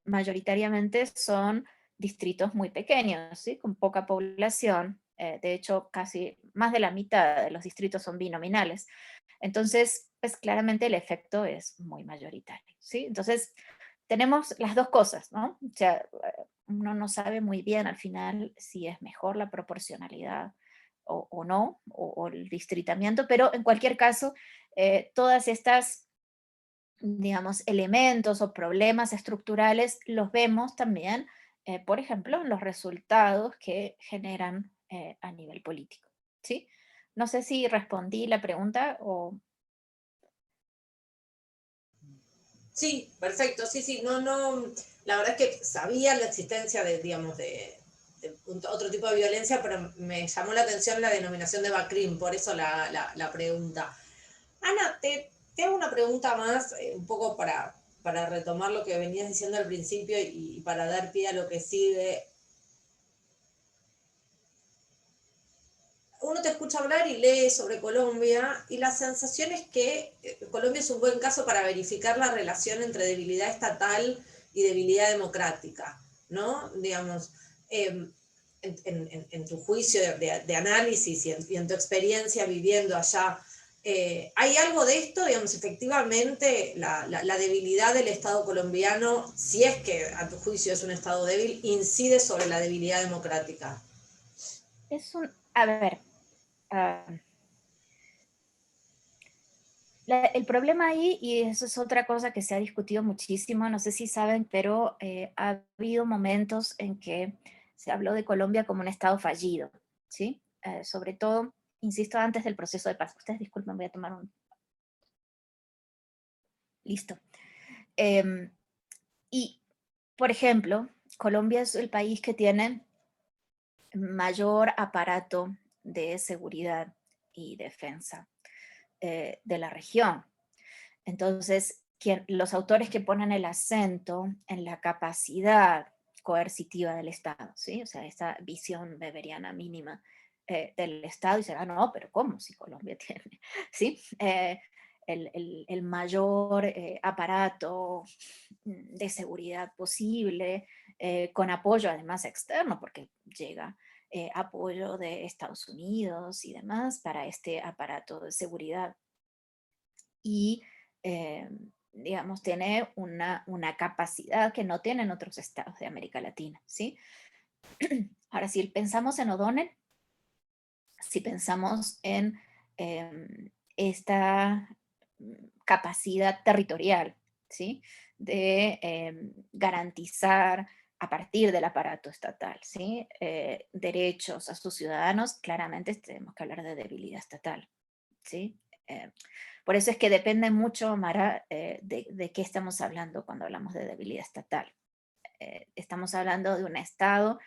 mayoritariamente son distritos muy pequeños, ¿sí? Con poca población. De hecho, casi más de la mitad de los distritos son binominales. Entonces, pues claramente el efecto es muy mayoritario, ¿sí? Entonces, tenemos las dos cosas, ¿no? O sea, uno no sabe muy bien al final si es mejor la proporcionalidad o no, o el distritamiento, pero en cualquier caso, todas estas, digamos, elementos o problemas estructurales los vemos también, por ejemplo, en los resultados que generan a nivel político, ¿sí? No sé si respondí la pregunta o... Sí, perfecto, sí, sí, no, no, la verdad es que sabía la existencia de, digamos, otro tipo de violencia, pero me llamó la atención la denominación de BACRIM, por eso la pregunta. Ana, te hago una pregunta más, un poco para retomar lo que venías diciendo al principio y para dar pie a lo que sigue. Uno te escucha hablar y lee sobre Colombia y la sensación es que Colombia es un buen caso para verificar la relación entre debilidad estatal y debilidad democrática, ¿no? Digamos, en tu juicio de análisis y en tu experiencia viviendo allá, ¿hay algo de esto? Digamos, efectivamente, la debilidad del Estado colombiano, si es que a tu juicio es un Estado débil, incide sobre la debilidad democrática. A ver, ah, el problema ahí, y eso es otra cosa que se ha discutido muchísimo, no sé si saben, pero ha habido momentos en que se habló de Colombia como un estado fallido, ¿sí? Sobre todo, insisto, antes del proceso de paz. Ustedes disculpen, voy a tomar un... Listo. Em, y, por ejemplo, Colombia es el país que tiene mayor aparato de seguridad y defensa de la región. Entonces, los autores que ponen el acento en la capacidad coercitiva del Estado, ¿sí? O sea, esta visión weberiana mínima del Estado, y dicen, ah, no, pero ¿cómo? Si Colombia tiene, ¿sí? El mayor aparato de seguridad posible, con apoyo además externo, porque llega apoyo de Estados Unidos y demás para este aparato de seguridad. Y, eh, digamos, tiene una capacidad que no tienen otros estados de América Latina, ¿sí? Ahora, si pensamos en O'Donnell, si pensamos en esta capacidad territorial, ¿sí? De garantizar a partir del aparato estatal, ¿sí? Derechos a sus ciudadanos, claramente tenemos que hablar de debilidad estatal, ¿sí? Por eso es que depende mucho, Mara, de qué estamos hablando cuando hablamos de debilidad estatal. Estamos hablando de un Estado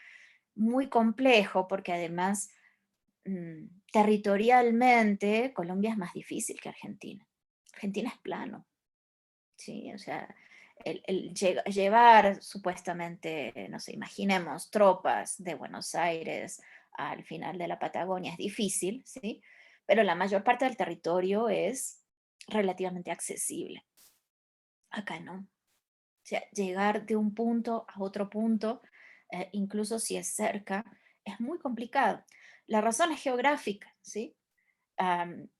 muy complejo porque además territorialmente Colombia es más difícil que Argentina. Argentina es plano, ¿sí? O sea, llevar supuestamente, no sé, imaginemos tropas de Buenos Aires al final de la Patagonia es difícil, ¿sí? Pero la mayor parte del territorio es relativamente accesible. Acá no. O sea, llegar de un punto a otro punto, incluso si es cerca, es muy complicado. La razón es geográfica, ¿sí?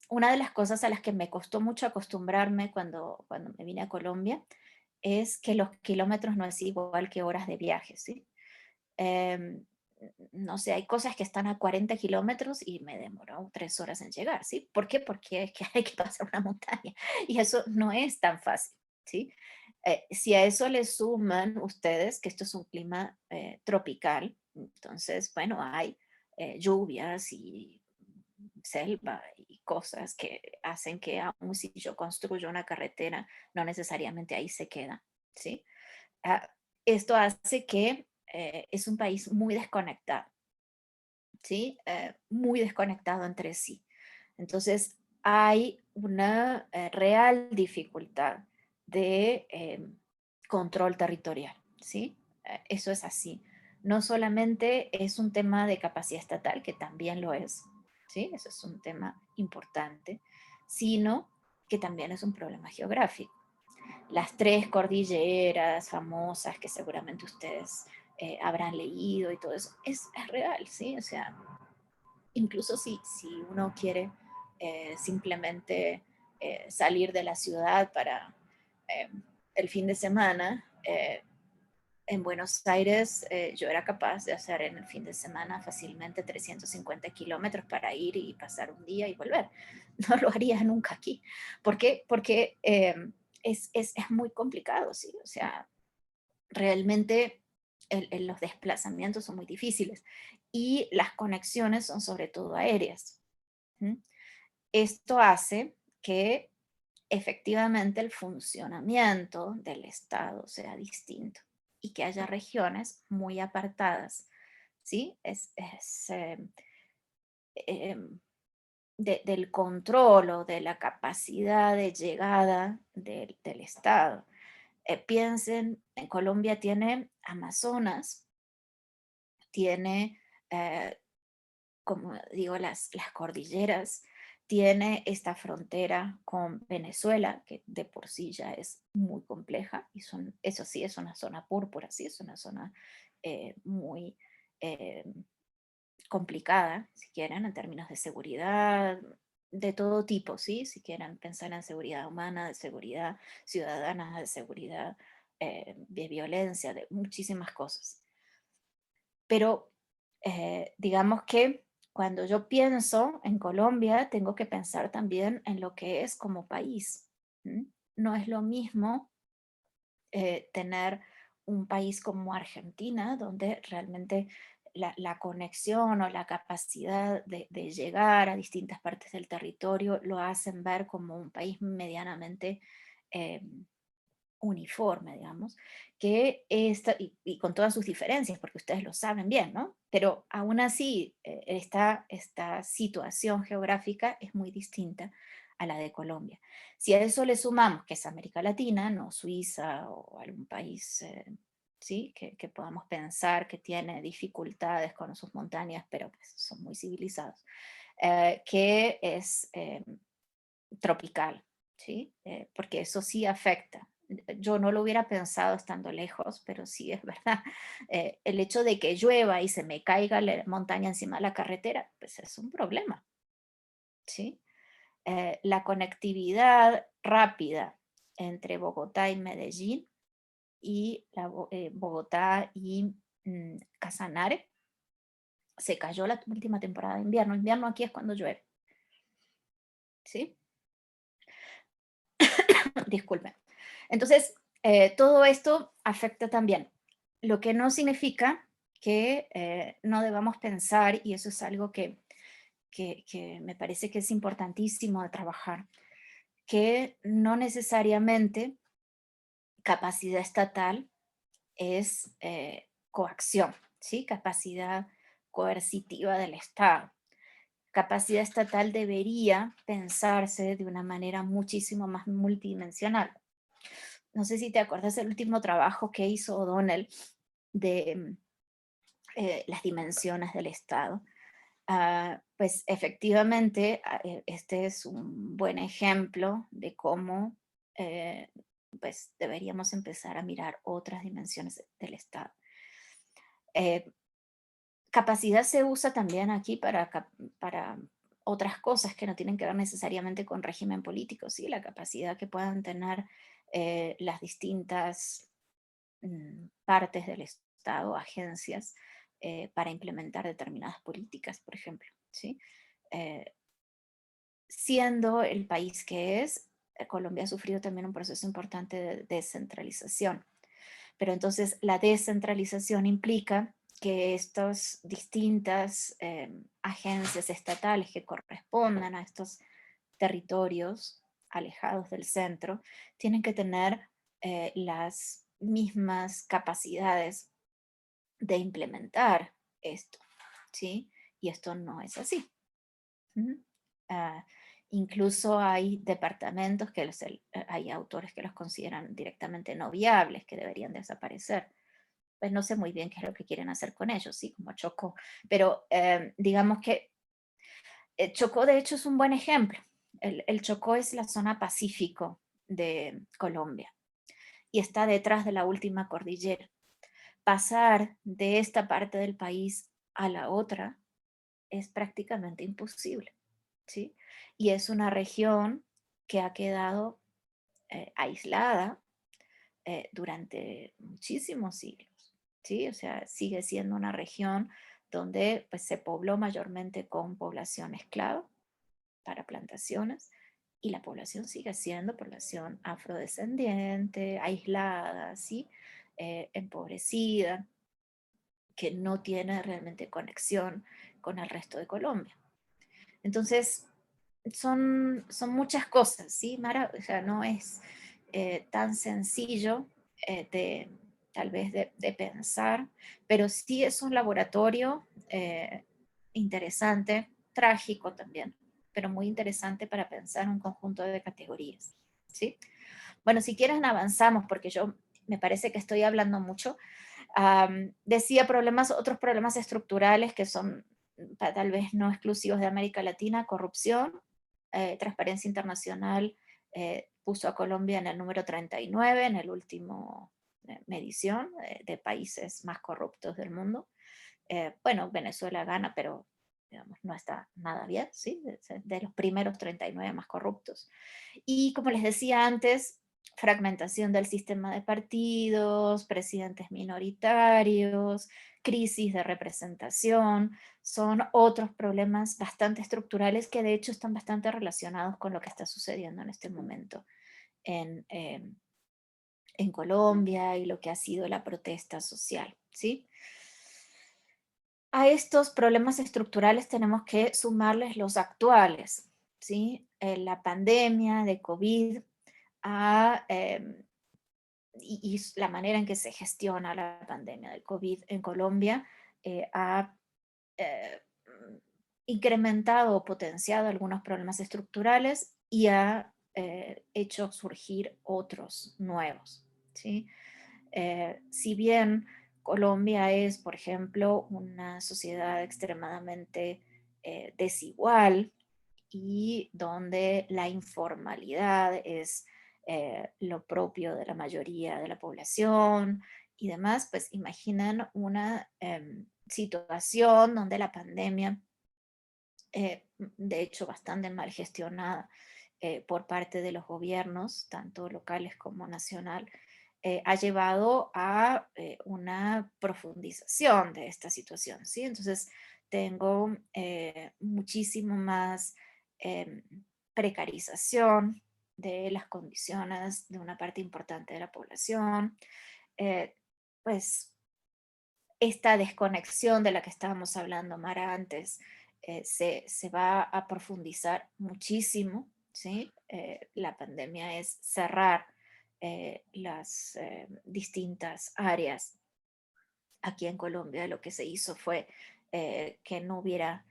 Una de las cosas a las que me costó mucho acostumbrarme cuando me vine a Colombia es que los kilómetros no es igual que horas de viaje, ¿sí? em, no sé, hay cosas que están a 40 kilómetros y me demoró 3 horas en llegar, ¿sí? ¿Por qué? Porque es que hay que pasar una montaña y eso no es tan fácil, ¿sí? Si a eso le suman ustedes que esto es un clima tropical, entonces, bueno, hay lluvias y selva y cosas que hacen que aun si yo construyo una carretera, no necesariamente ahí se queda, ¿sí? Ah, esto hace que es un país muy desconectado, ¿sí? Muy desconectado entre sí. Entonces, hay una real dificultad de control territorial, ¿sí? Eso es así. No solamente es un tema de capacidad estatal, que también lo es, ¿sí? Eso es un tema importante, sino que también es un problema geográfico. Las tres cordilleras famosas que seguramente ustedes habrán leído y todo eso, es real, ¿sí? O sea, incluso si uno quiere simplemente salir de la ciudad para eh, el fin de semana, en Buenos Aires yo era capaz de hacer en el fin de semana fácilmente 350 kilómetros para ir y pasar un día y volver. No lo haría nunca aquí. ¿Por qué? Porque es muy complicado, ¿sí? O sea, realmente los desplazamientos son muy difíciles y las conexiones son sobre todo aéreas. ¿Mm? Esto hace que efectivamente el funcionamiento del Estado sea distinto y que haya regiones muy apartadas, ¿sí? Em, del control o de la capacidad de llegada del Estado. Piensen, en Colombia tiene Amazonas, tiene, como digo, las cordilleras, tiene esta frontera con Venezuela, que de por sí ya es muy compleja, y eso sí es una zona púrpura, sí es una zona muy eh, complicada, si quieren, en términos de seguridad, de todo tipo, ¿sí? Si quieren pensar en seguridad humana, de seguridad ciudadana, de seguridad, de violencia, de muchísimas cosas. Pero digamos que cuando yo pienso en Colombia, tengo que pensar también en lo que es como país. ¿M? No es lo mismo tener un país como Argentina, donde realmente la conexión o la capacidad de llegar a distintas partes del territorio lo hacen ver como un país medianamente eh, uniforme, digamos, que esta, y con todas sus diferencias, porque ustedes lo saben bien, ¿no? Pero aún así, esta situación geográfica es muy distinta a la de Colombia. Si a eso le sumamos que es América Latina, no Suiza o algún país, ¿sí? Que podamos pensar que tiene dificultades con sus montañas, pero pues son muy civilizados, que es tropical, ¿sí? Porque eso sí afecta. Yo no lo hubiera pensado estando lejos, pero sí es verdad. El hecho de que llueva y se me caiga la montaña encima de la carretera, pues es un problema, ¿sí? La conectividad rápida entre Bogotá y Medellín y Bogotá y Casanare se cayó la última temporada de invierno. Invierno aquí es cuando llueve, ¿sí? Disculpen. Entonces, todo esto afecta también, lo que no significa que no debamos pensar, y eso es algo que me parece que es importantísimo de trabajar, que no necesariamente capacidad estatal es coacción, ¿sí? Capacidad coercitiva del Estado. Capacidad estatal debería pensarse de una manera muchísimo más multidimensional. No sé si te acuerdas del último trabajo que hizo O'Donnell de las dimensiones del Estado. Pues efectivamente, este es un buen ejemplo de cómo pues deberíamos empezar a mirar otras dimensiones del Estado. Eh, Capacidad se usa también aquí para otras cosas que no tienen que ver necesariamente con régimen político, ¿sí? La capacidad que puedan tener las distintas partes del Estado, agencias, para implementar determinadas políticas, por ejemplo, ¿sí? Eh, Siendo el país que es, Colombia ha sufrido también un proceso importante de descentralización. Pero entonces la descentralización implica que estas distintas agencias estatales que correspondan a estos territorios alejados del centro tienen que tener las mismas capacidades de implementar esto, ¿sí? Y esto no es así. Ujú. Ah, Incluso hay departamentos que hay autores que los consideran directamente no viables, que deberían desaparecer. Pues no sé muy bien qué es lo que quieren hacer con ellos, sí, como Chocó. Pero digamos que Chocó de hecho es un buen ejemplo. El Chocó es la zona pacífico de Colombia y está detrás de la última cordillera. Pasar de esta parte del país a la otra es prácticamente imposible, ¿sí? Y es una región que ha quedado aislada durante muchísimos siglos, ¿sí? O sea, sigue siendo una región donde pues, se pobló mayormente con población esclava para plantaciones y la población sigue siendo población afrodescendiente, aislada, ¿sí? Empobrecida, que no tiene realmente conexión con el resto de Colombia. Entonces, son muchas cosas, ¿sí, Mara? O sea, no es tan sencillo de tal vez de pensar, pero sí es un laboratorio interesante, trágico también, pero muy interesante para pensar un conjunto de categorías, ¿sí? Bueno, si quieren avanzamos, porque yo me parece que estoy hablando mucho. Decía otros problemas estructurales que son tal vez no exclusivos de América Latina: corrupción. Transparencia Internacional puso a Colombia en el número 39 en el último medición de países más corruptos del mundo. Bueno, Venezuela gana, pero digamos, no está nada bien, ¿sí? De los primeros 39 más corruptos. Y como les decía antes, fragmentación del sistema de partidos, presidentes minoritarios, crisis de representación, son otros problemas bastante estructurales que de hecho están bastante relacionados con lo que está sucediendo en este momento en, en Colombia y lo que ha sido la protesta social, ¿sí? A estos problemas estructurales tenemos que sumarles los actuales, ¿sí? La pandemia de COVID ha, y la manera en que se gestiona la pandemia del COVID en Colombia ha eh, incrementado o potenciado algunos problemas estructurales y ha hecho surgir otros nuevos, ¿sí? Si bien Colombia es, por ejemplo, una sociedad extremadamente desigual y donde la informalidad es lo propio de la mayoría de la población y demás, pues imaginan una situación donde la pandemia, de hecho bastante mal gestionada por parte de los gobiernos, tanto locales como nacional, ha llevado a una profundización de esta situación, ¿sí? Entonces, tengo muchísimo más em, precarización de las condiciones de una parte importante de la población, eh, pues esta desconexión de la que estábamos hablando, Mara, antes, se va a profundizar muchísimo, ¿sí? La pandemia es cerrar las distintas áreas. Aquí en Colombia lo que se hizo fue que no hubiera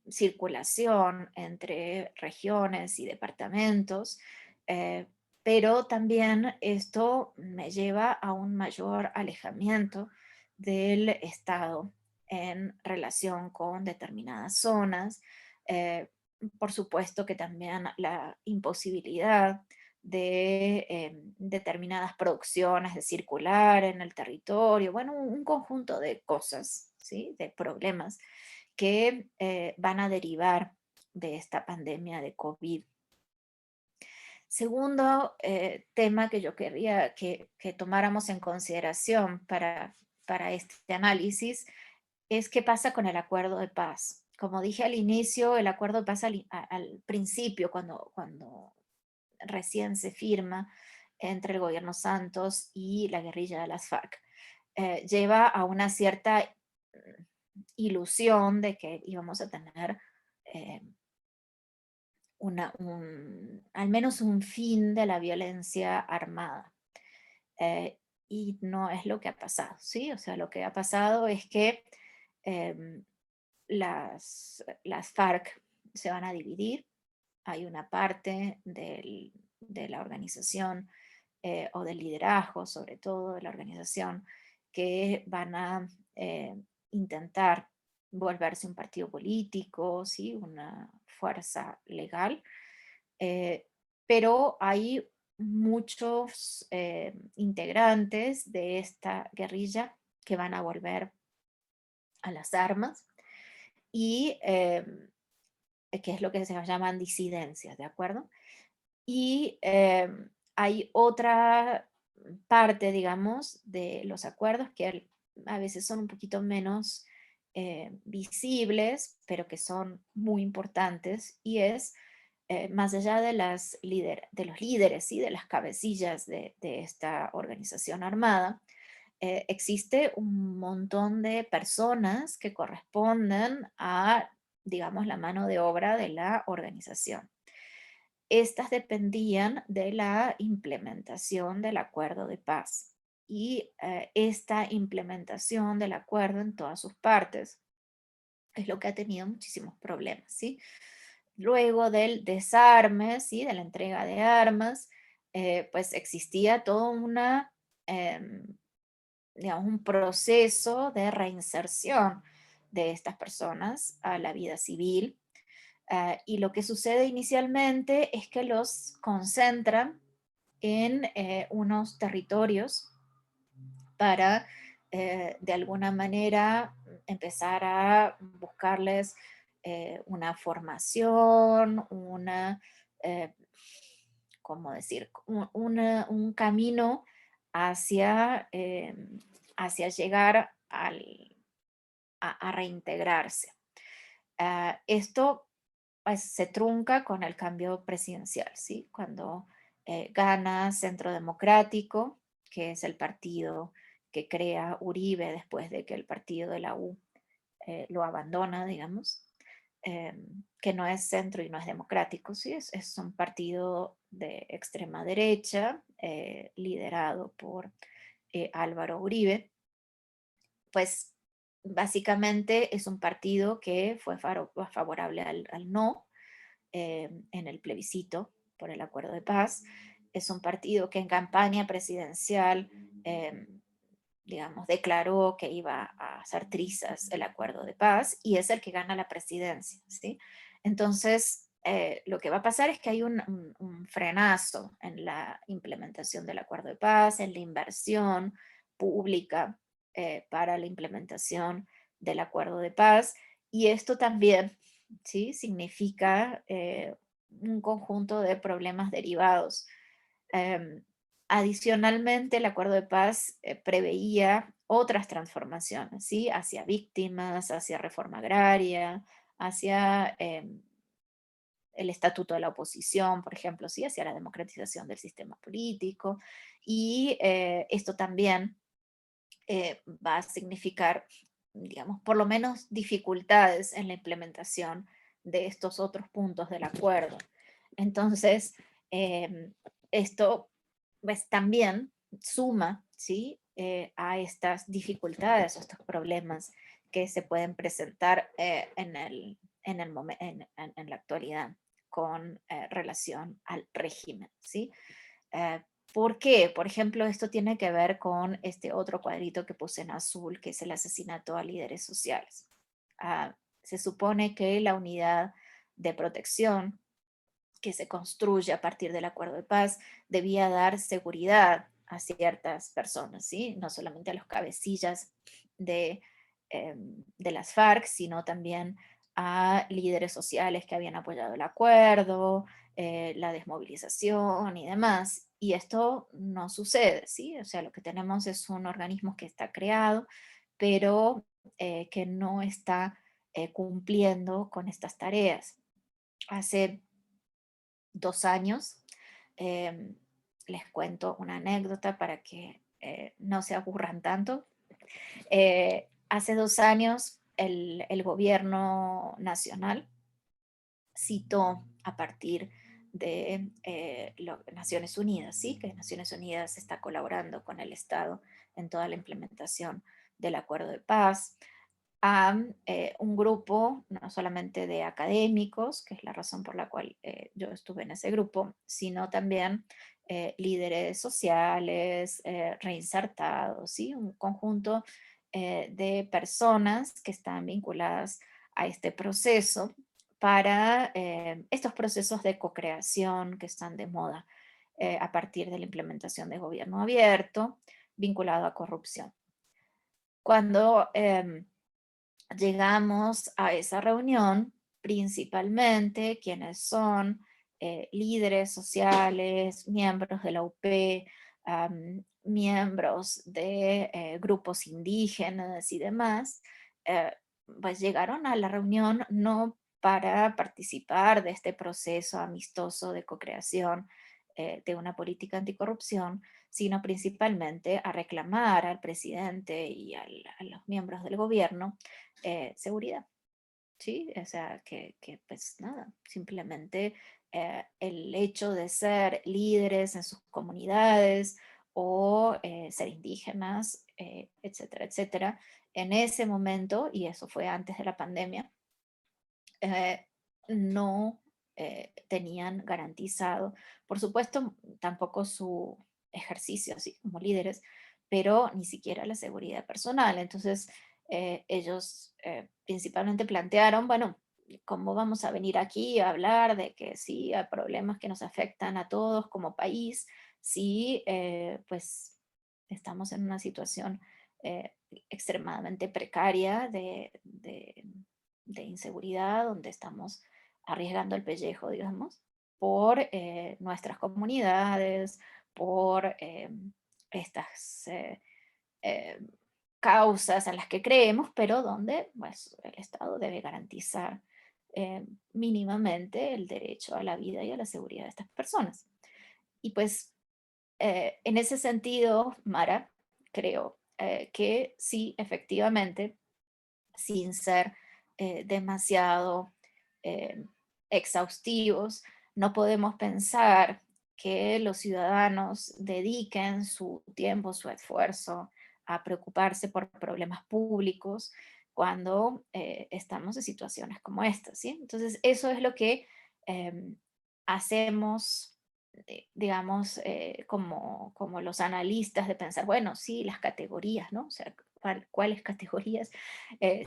circulación entre regiones y departamentos, eh, pero también esto me lleva a un mayor alejamiento del Estado en relación con determinadas zonas. Eh, por supuesto que también la imposibilidad de determinadas producciones, de circular en el territorio, bueno, un conjunto de cosas, ¿sí? De problemas que van a derivar de esta pandemia de COVID. Segundo tema que yo querría que tomáramos en consideración para este análisis es qué pasa con el acuerdo de paz. Como dije al inicio, el acuerdo de paz al principio, cuando recién se firma entre el gobierno Santos y la guerrilla de las FARC, lleva a una cierta ilusión de que íbamos a tener eh, al menos un fin de la violencia armada. Eh, y no es lo que ha pasado, ¿sí? O sea, lo que ha pasado es que em, las FARC se van a dividir. Hay una parte de la organización o del liderazgo, sobre todo de la organización, que van a intentar volverse un partido político, ¿sí? Una fuerza legal, eh, pero hay muchos integrantes de esta guerrilla que van a volver a las armas y que es lo que se llaman disidencias, ¿de acuerdo? Y hay otra parte, digamos, de los acuerdos que a veces son un poquito menos visibles, pero que son muy importantes, y es más allá de los líderes y de las cabecillas de esta organización armada, existe un montón de personas que corresponden a, digamos, la mano de obra de la organización. Estas dependían de la implementación del acuerdo de paz. Y esta implementación del acuerdo en todas sus partes es lo que ha tenido muchísimos problemas, ¿sí? Luego del desarme, ¿sí? De la entrega de armas, pues existía todo em, digamos, un proceso de reinserción de estas personas a la vida civil. Y lo que sucede inicialmente es que los concentran en unos territorios para, de alguna manera, empezar a buscarles una formación, eh, ¿cómo decir? Un camino hacia, hacia llegar a reintegrarse. Esto pues, se trunca con el cambio presidencial, ¿sí? Cuando gana Centro Democrático, que es el partido que crea Uribe después de que el partido de la U lo abandona, digamos, que no es centro y no es democrático, ¿sí? Es un partido de extrema derecha, liderado por Álvaro Uribe, pues básicamente es un partido que fue favorable al no en el plebiscito por el acuerdo de paz. Es un partido que en campaña presidencial, digamos, declaró que iba a hacer trizas el acuerdo de paz y es el que gana la presidencia, ¿sí? Entonces, lo que va a pasar es que hay un frenazo en la implementación del acuerdo de paz, en la inversión pública para la implementación del acuerdo de paz, y esto también, ¿sí? Significa un conjunto de problemas derivados. Em, Adicionalmente, el acuerdo de paz preveía otras transformaciones, ¿sí? Hacia víctimas, hacia reforma agraria, hacia el estatuto de la oposición, por ejemplo, ¿sí? Hacia la democratización del sistema político. Y esto también va a significar, digamos, por lo menos dificultades en la implementación de estos otros puntos del acuerdo. Entonces, esto pues también suma, ¿sí? A estas dificultades, a estos problemas que se pueden presentar en la actualidad con relación al régimen, ¿sí? Eh, ¿Por qué? Por ejemplo, esto tiene que ver con este otro cuadrito que puse en azul, que es el asesinato a líderes sociales. Se supone que la unidad de protección que se construye a partir del acuerdo de paz debía dar seguridad a ciertas personas, ¿sí? No solamente a los cabecillas de, de las FARC, sino también a líderes sociales que habían apoyado el acuerdo, la desmovilización y demás. Y esto no sucede, ¿sí? O sea, lo que tenemos es un organismo que está creado, pero que no está cumpliendo con estas tareas. Hace 2 años, em, les cuento una anécdota para que no se aburran tanto. Hace 2 años el gobierno nacional citó a partir de Naciones Unidas, ¿sí? Que Naciones Unidas está colaborando con el Estado en toda la implementación del acuerdo de paz, a un grupo, no solamente de académicos, que es la razón por la cual yo estuve en ese grupo, sino también líderes sociales, reinsertados, ¿sí? Un conjunto de personas que están vinculadas a este proceso para estos procesos de co-creación que están de moda a partir de la implementación de gobierno abierto vinculado a corrupción. Cuando llegamos a esa reunión, principalmente quienes son líderes sociales, miembros de la UP, miembros de grupos indígenas y demás, eh, pues llegaron a la reunión no para participar de este proceso amistoso de co-creación de una política anticorrupción, sino principalmente a reclamar al presidente y a los miembros del gobierno seguridad, ¿sí? O sea, pues nada, simplemente el hecho de ser líderes en sus comunidades o ser indígenas, etcétera, etcétera, en ese momento, y eso fue antes de la pandemia, eh, no tenían garantizado, por supuesto, tampoco su ejercicio así como líderes, pero ni siquiera la seguridad personal. Entonces, ellos principalmente plantearon, bueno, ¿cómo vamos a venir aquí a hablar de que sí hay problemas que nos afectan a todos como país si pues estamos en una situación extremadamente precaria de inseguridad, donde estamos arriesgando el pellejo, digamos, por nuestras comunidades, por estas eh, causas en las que creemos, pero donde pues, el Estado debe garantizar mínimamente el derecho a la vida y a la seguridad de estas personas. Y pues en ese sentido, Mara, creo que sí, efectivamente, sin ser demasiado eh, exhaustivos, no podemos pensar que los ciudadanos dediquen su tiempo, su esfuerzo a preocuparse por problemas públicos cuando estamos en situaciones como estas, ¿sí? Entonces, eso es lo que eh, hacemos, digamos, como los analistas de pensar, bueno, sí, las categorías, ¿no? O sea, ¿cuáles categorías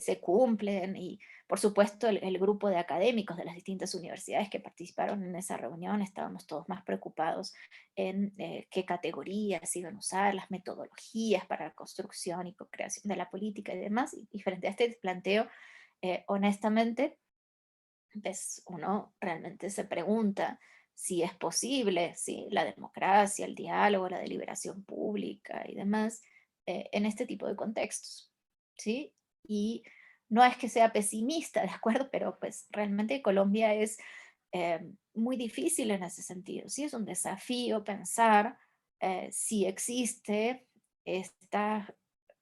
se cumplen? Y por supuesto el grupo de académicos de las distintas universidades que participaron en esa reunión estábamos todos más preocupados en qué categorías iban a usar, las metodologías para la construcción y co-creación de la política y demás. Y frente a este planteo, honestamente, pues uno realmente se pregunta si es posible, si la democracia, el diálogo, la deliberación pública y demás, en este tipo de contextos, ¿sí? Y no es que sea pesimista, ¿de acuerdo? Pero pues realmente Colombia es muy difícil en ese sentido, ¿sí? Es un desafío pensar si existe esta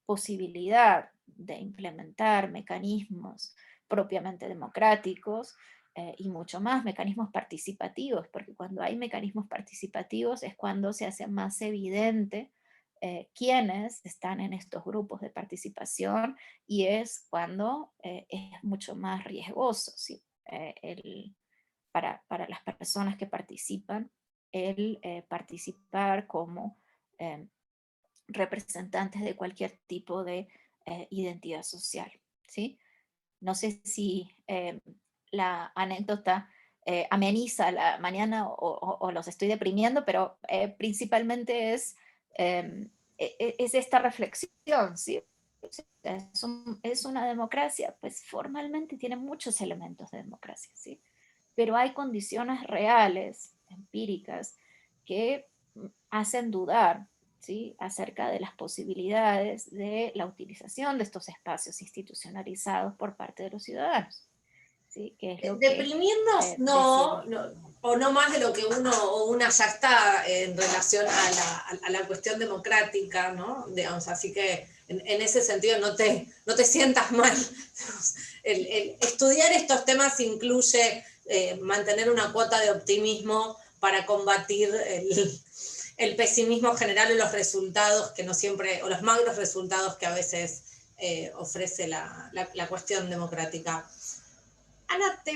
posibilidad de implementar mecanismos propiamente democráticos y mucho más mecanismos participativos, porque cuando hay mecanismos participativos es cuando se hace más evidente quiénes están en estos grupos de participación y es cuando es mucho más riesgoso, ¿sí? Para las personas que participan, el participar como eh, representantes de cualquier tipo de identidad social, ¿sí? No sé si la anécdota ameniza la mañana o los estoy deprimiendo, pero principalmente es esta reflexión, ¿sí? O sea, es una democracia, pues formalmente tiene muchos elementos de democracia, ¿sí? pero hay condiciones reales, empíricas, que hacen dudar, ¿sí?, acerca de las posibilidades de la utilización de estos espacios institucionalizados por parte de los ciudadanos, ¿sí?, que es lo que Deprimirnos decía. o no más de lo que uno o una ya está en relación a la cuestión democrática, ¿no? Digamos, así que en ese sentido no te sientas mal. El estudiar estos temas incluye mantener una cuota de optimismo para combatir el pesimismo general o los resultados que no siempre, o los magros resultados que a veces ofrece la cuestión democrática. Ana, te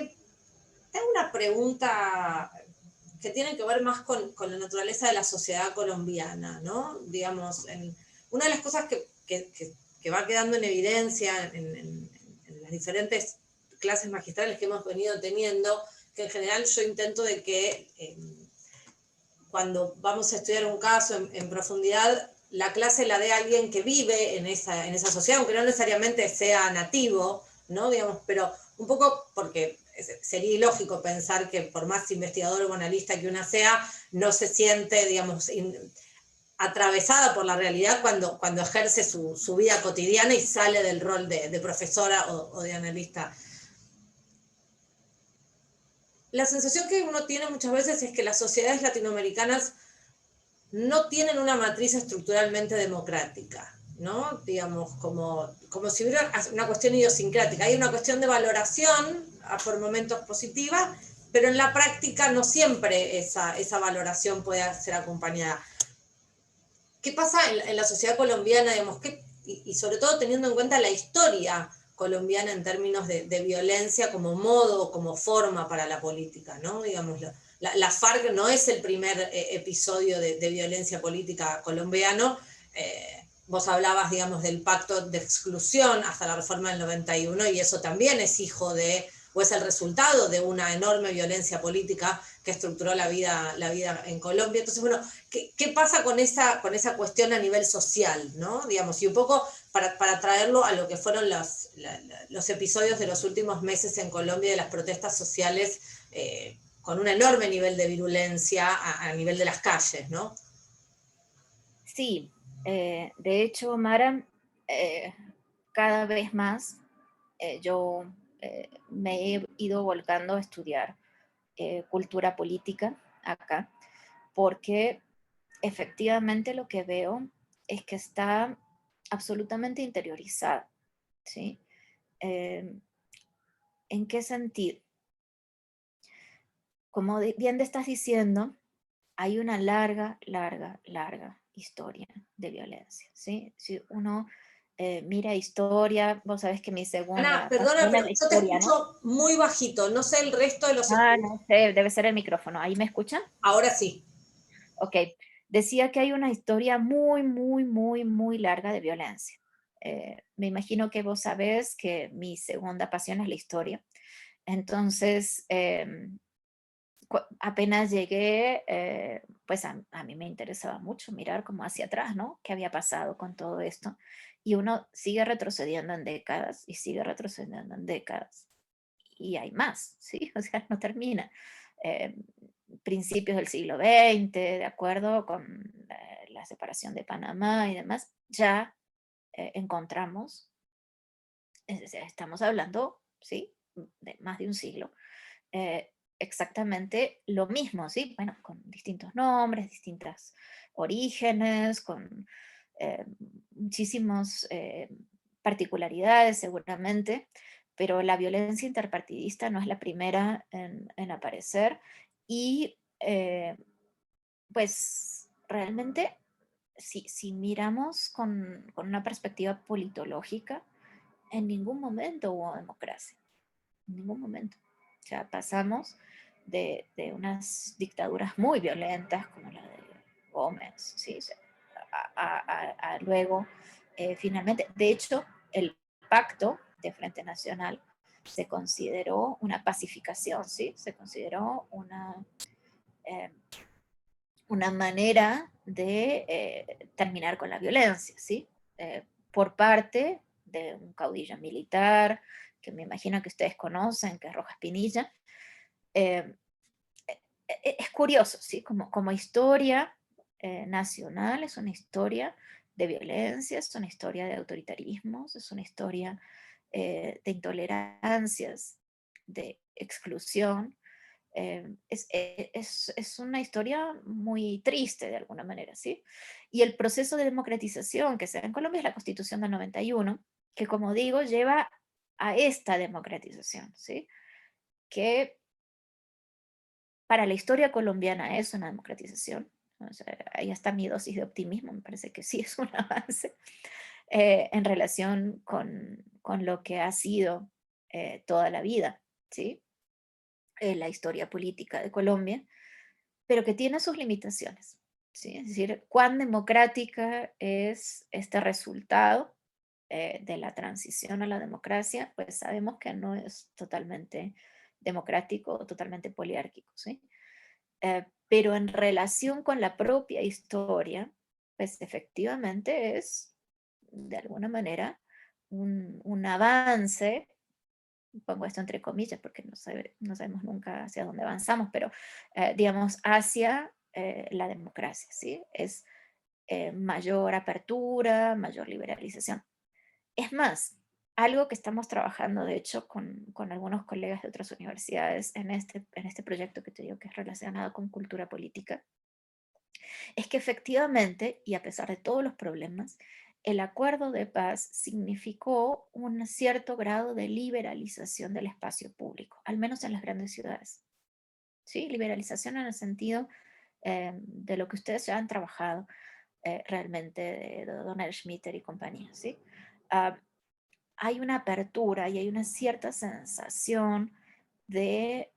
hago una pregunta que tiene que ver más con la naturaleza de la sociedad colombiana, ¿no? Digamos, una de las cosas que va quedando en evidencia en las diferentes clases magistrales que hemos venido teniendo, que en general yo intento de que cuando vamos a estudiar un caso en profundidad, la clase la dé a alguien que vive en esa sociedad, aunque no necesariamente sea nativo, ¿no? Digamos, pero un poco porque sería ilógico pensar que por más investigador o analista que una sea, no se siente, digamos, atravesada por la realidad cuando ejerce su vida cotidiana y sale del rol de profesora o de analista. La sensación que uno tiene muchas veces es que las sociedades latinoamericanas no tienen una matriz estructuralmente democrática, ¿no? Digamos, como si hubiera una cuestión idiosincrática. Hay una cuestión de valoración, por momentos positiva, pero en la práctica no siempre esa valoración puede ser acompañada. ¿Qué pasa en la sociedad colombiana, digamos, y sobre todo teniendo en cuenta la historia colombiana en términos de violencia como modo, como forma para la política, ¿no? Digamos, la FARC no es el primer episodio de violencia política colombiano. Vos hablabas, digamos, del pacto de exclusión hasta la reforma del 91, y eso también es hijo o es el resultado de una enorme violencia política que estructuró la vida en Colombia. Entonces, bueno, ¿qué pasa con esa cuestión a nivel social, ¿no? Digamos, y un poco para traerlo a lo que fueron los episodios de los últimos meses en Colombia de las protestas sociales, con un enorme nivel de virulencia a nivel de las calles, ¿no? Sí, de hecho, Mara, eh, cada vez más yo me he ido volcando a estudiar cultura política acá, porque efectivamente lo que veo es que está absolutamente interiorizada, ¿sí? Eh, ¿En qué sentido? Como bien te estás diciendo, hay una larga, larga, larga historia de violencia, ¿sí? Si uno mira historia, vos sabés que mi Ana, segunda perdona, pasión pero es la yo te historia, ¿no? escucho muy bajito, no sé el resto de los Ah, estudios. no sé, debe ser el micrófono. ¿Ahí me escuchan? Ahora sí. Ok. Decía que hay una historia muy, muy, muy, muy larga de violencia. Me imagino que vos sabés que mi segunda pasión es la historia. Entonces, apenas llegué, pues a mí me interesaba mucho mirar como hacia atrás, ¿no? ¿Qué había pasado con todo esto? Y uno sigue retrocediendo en décadas y sigue retrocediendo en décadas. Y hay más, ¿sí? O sea, no termina. Eh, Principios del siglo XX, de acuerdo con la separación de Panamá y demás, ya encontramos, estamos hablando, ¿sí? De más de un siglo, exactamente lo mismo, ¿sí? Bueno, con distintos nombres, distintos orígenes, con eh, muchísimas particularidades seguramente, pero la violencia interpartidista no es la primera en aparecer y pues realmente si miramos con una perspectiva politológica, en ningún momento hubo democracia, en ningún momento. O sea, pasamos de unas dictaduras muy violentas como la de Gómez, ¿sí? O sea, a luego, finalmente, de hecho, el pacto de Frente Nacional se consideró una pacificación, ¿sí? Se consideró eh, una manera de terminar con la violencia, ¿sí? Por parte de un caudillo militar, que me imagino que ustedes conocen, que es Rojas Pinilla, Eh, es curioso, ¿sí? Como historia nacional, es una historia de violencia, es una historia de autoritarismos, es una historia de intolerancias, de exclusión. Es una historia muy triste de alguna manera, ¿sí? Y el proceso de democratización que se da en Colombia es la Constitución del 91, que como digo, lleva a esta democratización, ¿sí? Que para la historia colombiana es una democratización. O sea, ahí está mi dosis de optimismo, me parece que sí es un avance en relación con lo que ha sido toda la vida, ¿sí? La historia política de Colombia, pero que tiene sus limitaciones, ¿sí? Es decir, cuán democrática es este resultado de la transición a la democracia, pues sabemos que no es totalmente democrático o totalmente poliárquico, ¿sí? Pero en relación con la propia historia, pues efectivamente es, de alguna manera, un avance, pongo esto entre comillas porque no sabemos nunca hacia dónde avanzamos, pero digamos, hacia la democracia, ¿sí? Es mayor apertura, mayor liberalización. Es más, algo que estamos trabajando, de hecho, con algunos colegas de otras universidades en este proyecto que te digo que es relacionado con cultura política, es que efectivamente, y a pesar de todos los problemas, el acuerdo de paz significó un cierto grado de liberalización del espacio público, al menos en las grandes ciudades. ¿Sí? Liberalización en el sentido de lo que ustedes ya han trabajado realmente, de Donald Schmitter y compañía. ¿Sí? Ah, hay una apertura y hay una cierta sensación de,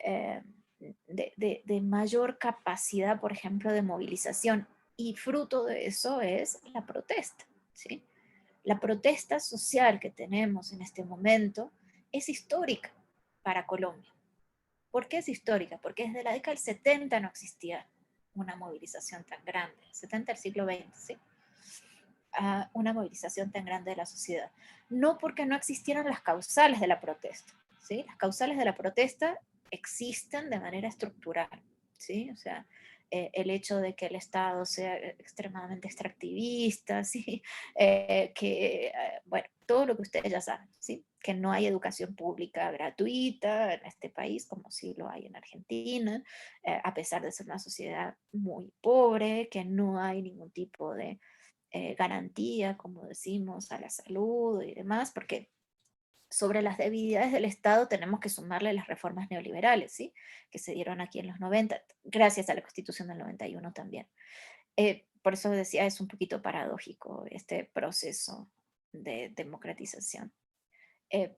de mayor capacidad, por ejemplo, de movilización. Y fruto de eso es la protesta, ¿sí? La protesta social que tenemos en este momento es histórica para Colombia. ¿Por qué es histórica? Porque desde la década del 70 no existía una movilización tan grande, 70 del siglo XX, ¿sí? Una movilización tan grande de la sociedad. No porque no existieran las causales de la protesta, ¿sí? Las causales de la protesta existen de manera estructural, ¿sí? O sea, el hecho de que el Estado sea extremadamente extractivista, ¿sí? Bueno, todo lo que ustedes ya saben, ¿sí? Que no hay educación pública gratuita en este país, como sí lo hay en Argentina, a pesar de ser una sociedad muy pobre, que no hay ningún tipo de garantía, como decimos, a la salud y demás, porque sobre las debilidades del Estado tenemos que sumarle las reformas neoliberales, ¿sí? Que se dieron aquí en los 90 gracias a la Constitución del 91 también. Por eso decía, es un poquito paradójico este proceso de democratización.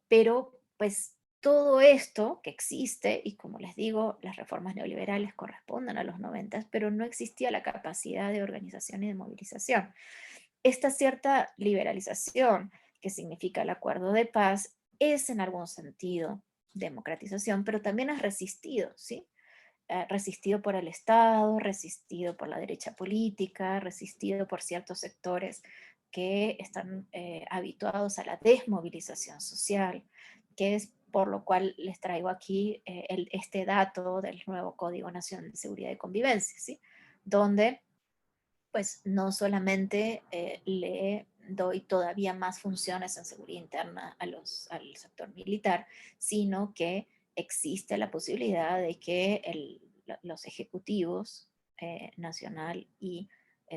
Pero pues todo esto que existe, y como les digo, las reformas neoliberales corresponden a los 90, pero no existía la capacidad de organización y de movilización. Esta cierta liberalización que significa el acuerdo de paz es en algún sentido democratización, pero también es resistido, ¿sí? Resistido por el Estado, resistido por la derecha política, resistido por ciertos sectores que están habituados a la desmovilización social, que es por lo cual les traigo aquí este dato del nuevo Código Nacional de Seguridad y Convivencia, ¿sí? Donde pues no solamente le doy todavía más funciones en seguridad interna al sector militar, sino que existe la posibilidad de que los ejecutivos nacional y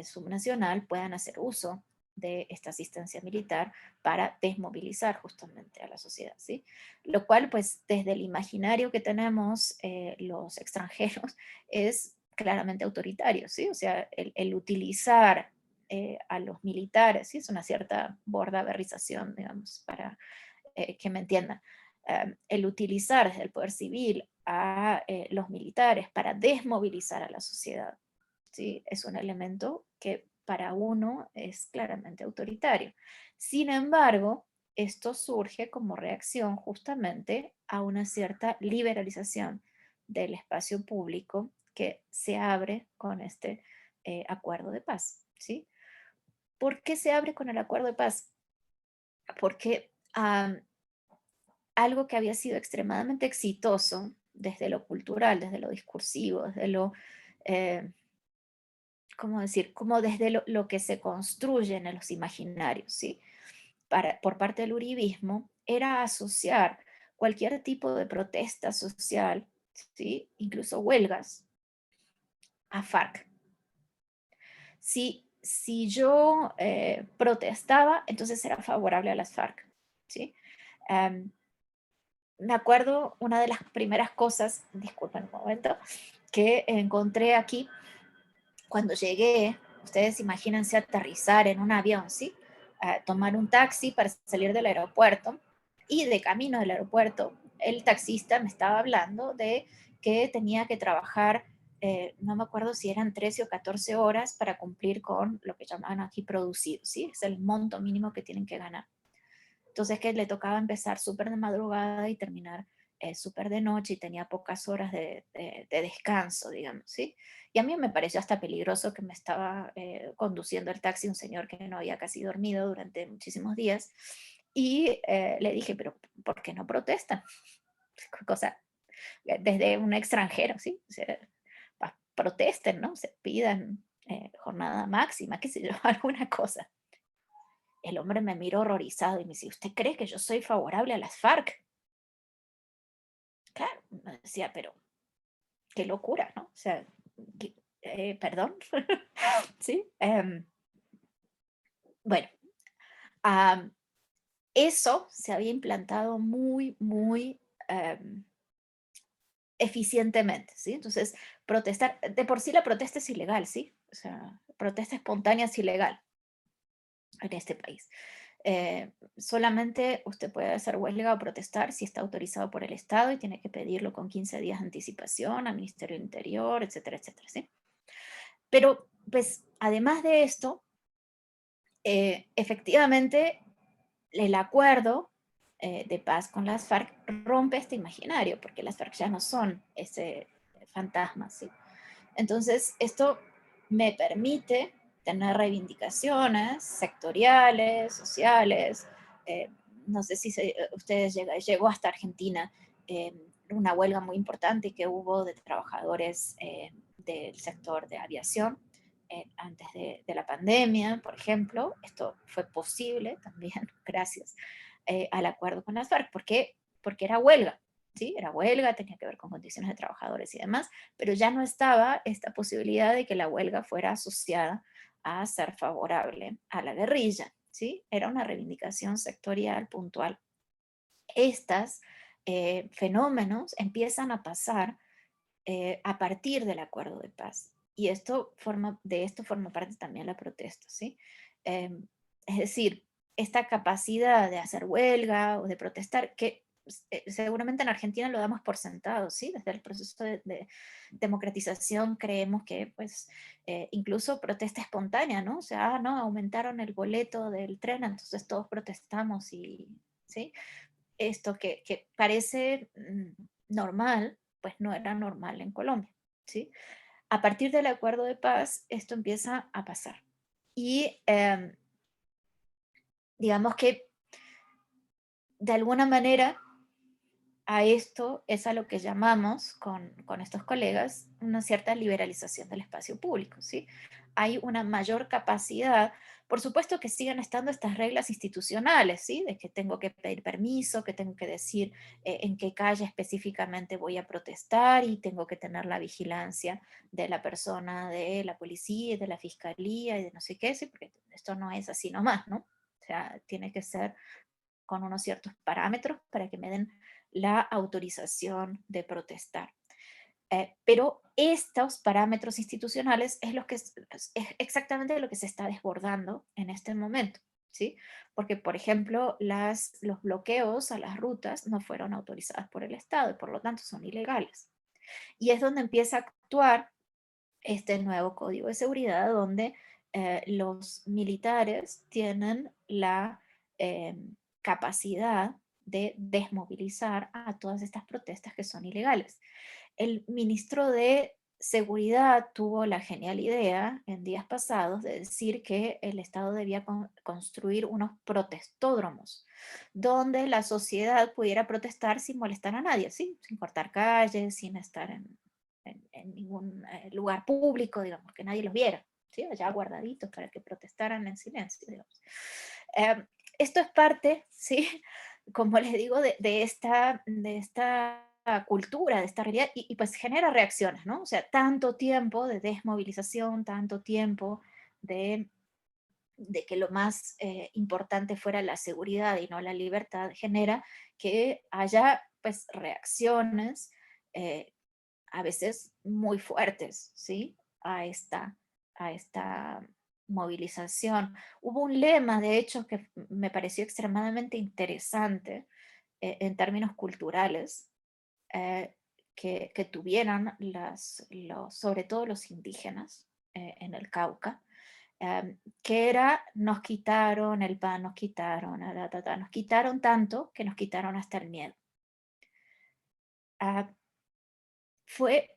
subnacional puedan hacer uso de esta asistencia militar para desmovilizar justamente a la sociedad, ¿sí? Lo cual, pues, desde el imaginario que tenemos los extranjeros, es claramente autoritario, ¿sí? O sea, el utilizar a los militares, ¿sí? Es una cierta bordaberrización, digamos, para que me entiendan. El utilizar desde el poder civil a los militares para desmovilizar a la sociedad, ¿sí? Es un elemento que para uno es claramente autoritario. Sin embargo, esto surge como reacción justamente a una cierta liberalización del espacio público que se abre con este acuerdo de paz, ¿sí? ¿Por qué se abre con el acuerdo de paz? Porque algo que había sido extremadamente exitoso desde lo cultural, desde lo discursivo, desde lo, eh, ¿cómo decir? Como desde lo que se construye en los imaginarios, ¿sí? Por parte del uribismo, era asociar cualquier tipo de protesta social, ¿sí? Incluso huelgas, a FARC. Si yo protestaba, entonces era favorable a las FARC, ¿sí? Em, Me acuerdo una de las primeras cosas, disculpen un momento, que encontré aquí cuando llegué. Ustedes imagínense aterrizar en un avión, ¿sí? Tomar un taxi para salir del aeropuerto, y de camino del aeropuerto el taxista me estaba hablando de que tenía que trabajar, no me acuerdo si eran 13 o 14 horas para cumplir con lo que llamaban aquí producido, ¿sí? Es el monto mínimo que tienen que ganar. Entonces que le tocaba empezar súper de madrugada y terminar súper de noche, y tenía pocas horas de descanso, digamos, ¿sí? Y a mí me pareció hasta peligroso que me estaba conduciendo el taxi un señor que no había casi dormido durante muchísimos días. Y le dije, pero ¿por qué no protestan? Cosa, desde un extranjero, ¿sí? O sea, protesten, ¿no? Se pidan jornada máxima, qué sé yo, alguna cosa. El hombre me miró horrorizado y me dice, ¿usted cree que yo soy favorable a las FARC? Claro, me decía, pero qué locura, ¿no? O sea, perdón, ¿sí? Bueno, am, eso se había implantado muy, muy em, eficientemente, ¿sí? Entonces, protestar, de por sí la protesta es ilegal, ¿sí? O sea, protesta espontánea es ilegal en este país. Solamente usted puede hacer huelga o protestar si está autorizado por el Estado, y tiene que pedirlo con 15 días de anticipación al Ministerio del Interior, etcétera, etcétera, ¿sí? Pero, pues, además de esto, efectivamente, el acuerdo de paz con las FARC rompe este imaginario, porque las FARC ya no son ese fantasma, ¿sí? Entonces, esto me permite tener reivindicaciones sectoriales, sociales. eh, no sé si ustedes llegó hasta Argentina eh, una huelga muy importante que hubo de trabajadores del sector de aviación antes de la pandemia, por ejemplo. Esto fue posible también gracias al acuerdo con las FARC. ¿Por qué? Porque era huelga. ¿Sí? Era huelga, tenía que ver con condiciones de trabajadores y demás, pero ya no estaba esta posibilidad de que la huelga fuera asociada a ser favorable a la guerrilla, ¿sí? Era una reivindicación sectorial puntual. Estos fenómenos empiezan a pasar a partir del acuerdo de paz, y de esto forma parte también la protesta, ¿sí? Eh, es decir, esta capacidad de hacer huelga o de protestar, que seguramente en Argentina lo damos por sentado, ¿sí? Desde el proceso de democratización creemos que, pues, incluso protesta espontánea, ¿no? O sea, no, aumentaron el boleto del tren, entonces todos protestamos, y, ¿sí? Esto que parece normal, pues no era normal en Colombia, ¿sí? A partir del acuerdo de paz, esto empieza a pasar. Y digamos que de alguna manera a esto es a lo que llamamos con estos colegas una cierta liberalización del espacio público, ¿sí? Hay una mayor capacidad, por supuesto que siguen estando estas reglas institucionales, ¿sí? De que tengo que pedir permiso, que tengo que decir en qué calle específicamente voy a protestar, y tengo que tener la vigilancia de la persona, de la policía, de la fiscalía y de no sé qué, ¿sí? Porque esto no es así nomás, ¿no? O sea, tiene que ser con unos ciertos parámetros para que me den la autorización de protestar. Pero estos parámetros institucionales es, es exactamente lo que se está desbordando en este momento, ¿sí? Porque, por ejemplo, los bloqueos a las rutas no fueron autorizados por el Estado y por lo tanto son ilegales. Y es donde empieza a actuar este nuevo código de seguridad, donde los militares tienen la eh, capacidad de desmovilizar a todas estas protestas que son ilegales. El ministro de Seguridad tuvo la genial idea en días pasados de decir que el Estado debía construir unos protestódromos, donde la sociedad pudiera protestar sin molestar a nadie, ¿sí? Sin cortar calles, sin estar en ningún lugar público, digamos, que nadie los viera, ¿sí? Allá guardaditos para que protestaran en silencio, digamos. Eh, Esto es parte, ¿sí? Como les digo, de esta cultura, de esta realidad, y pues genera reacciones, ¿no? O sea, tanto tiempo de desmovilización, tanto tiempo de, de que lo más importante fuera la seguridad y no la libertad, genera que haya pues reacciones eh, a veces muy fuertes, ¿sí? A esta movilización. Hubo un lema, de hecho, que me pareció extremadamente interesante en términos culturales, eh, que tuvieran sobre todo los indígenas en el Cauca, que era: nos quitaron el pan, nos quitaron, nos quitaron tanto que nos quitaron hasta el miedo. Ah, Fue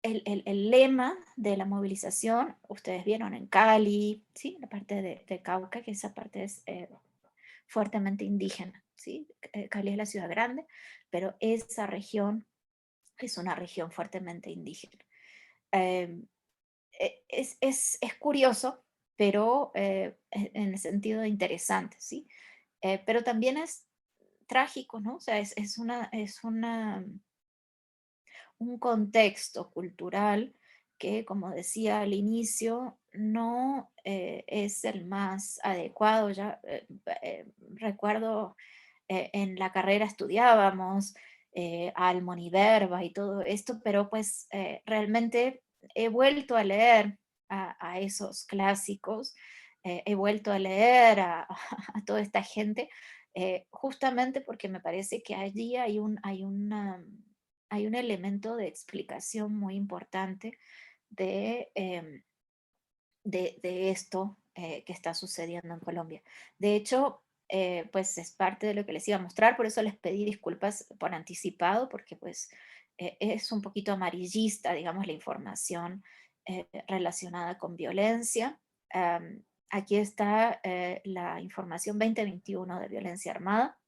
el lema de la movilización. Ustedes vieron en Cali, ¿sí? La parte de Cauca, que esa parte es fuertemente indígena, ¿sí? Cali es la ciudad grande, pero esa región es una región fuertemente indígena. Eh, es curioso, pero en el sentido de interesante, ¿sí? Pero también es trágico, ¿no? O sea, un contexto cultural que, como decía al inicio, no es el más adecuado. Ya recuerdo en la carrera estudiábamos Almon y Verba y todo esto, pero pues realmente he vuelto a leer a esos clásicos, he vuelto a leer a toda esta gente, justamente porque me parece que allí hay un elemento de explicación muy importante de, de esto que está sucediendo en Colombia. De hecho, pues es parte de lo que les iba a mostrar, por eso les pedí disculpas por anticipado, porque pues es un poquito amarillista, digamos, la información relacionada con violencia. Aquí está la información 2021 de violencia armada.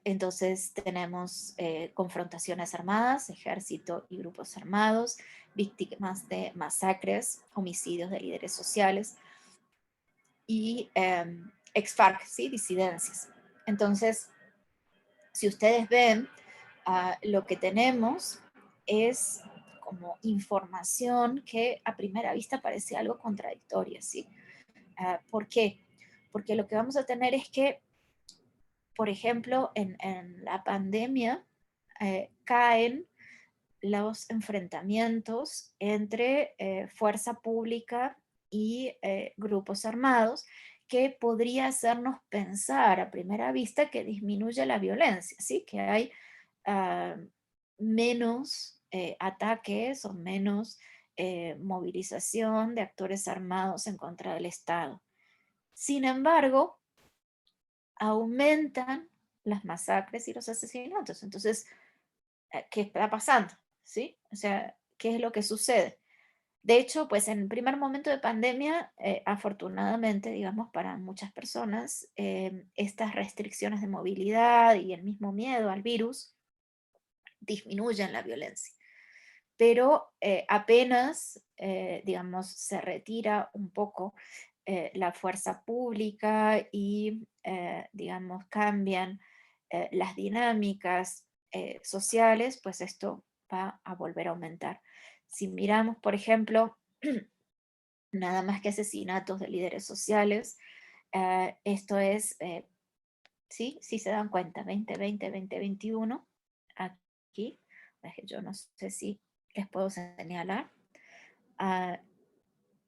Entonces tenemos confrontaciones armadas, ejército y grupos armados, víctimas de masacres, homicidios de líderes sociales y ex-FARC, ¿sí? Disidencias. Entonces, si ustedes ven, lo que tenemos es como información que a primera vista parece algo contradictoria, ¿sí? ¿Por qué? Porque lo que vamos a tener es que, por ejemplo, en la pandemia caen los enfrentamientos entre fuerza pública y grupos armados, que podría hacernos pensar a primera vista que disminuye la violencia, ¿sí? Que hay ah, menos ataques o menos movilización de actores armados en contra del Estado. Sin embargo, aumentan las masacres y los asesinatos. Entonces, ¿qué está pasando? ¿Sí? O sea, ¿qué es lo que sucede? De hecho, pues en el primer momento de pandemia, afortunadamente, digamos, para muchas personas, estas restricciones de movilidad y el mismo miedo al virus disminuyen la violencia. Pero apenas, digamos, se retira un poco la fuerza pública y, digamos, cambian las dinámicas sociales, pues esto va a volver a aumentar. Si miramos, por ejemplo, nada más que asesinatos de líderes sociales, esto es, sí, sí se dan cuenta, 2020, 2021, aquí, es que yo no sé si les puedo señalar. Ah,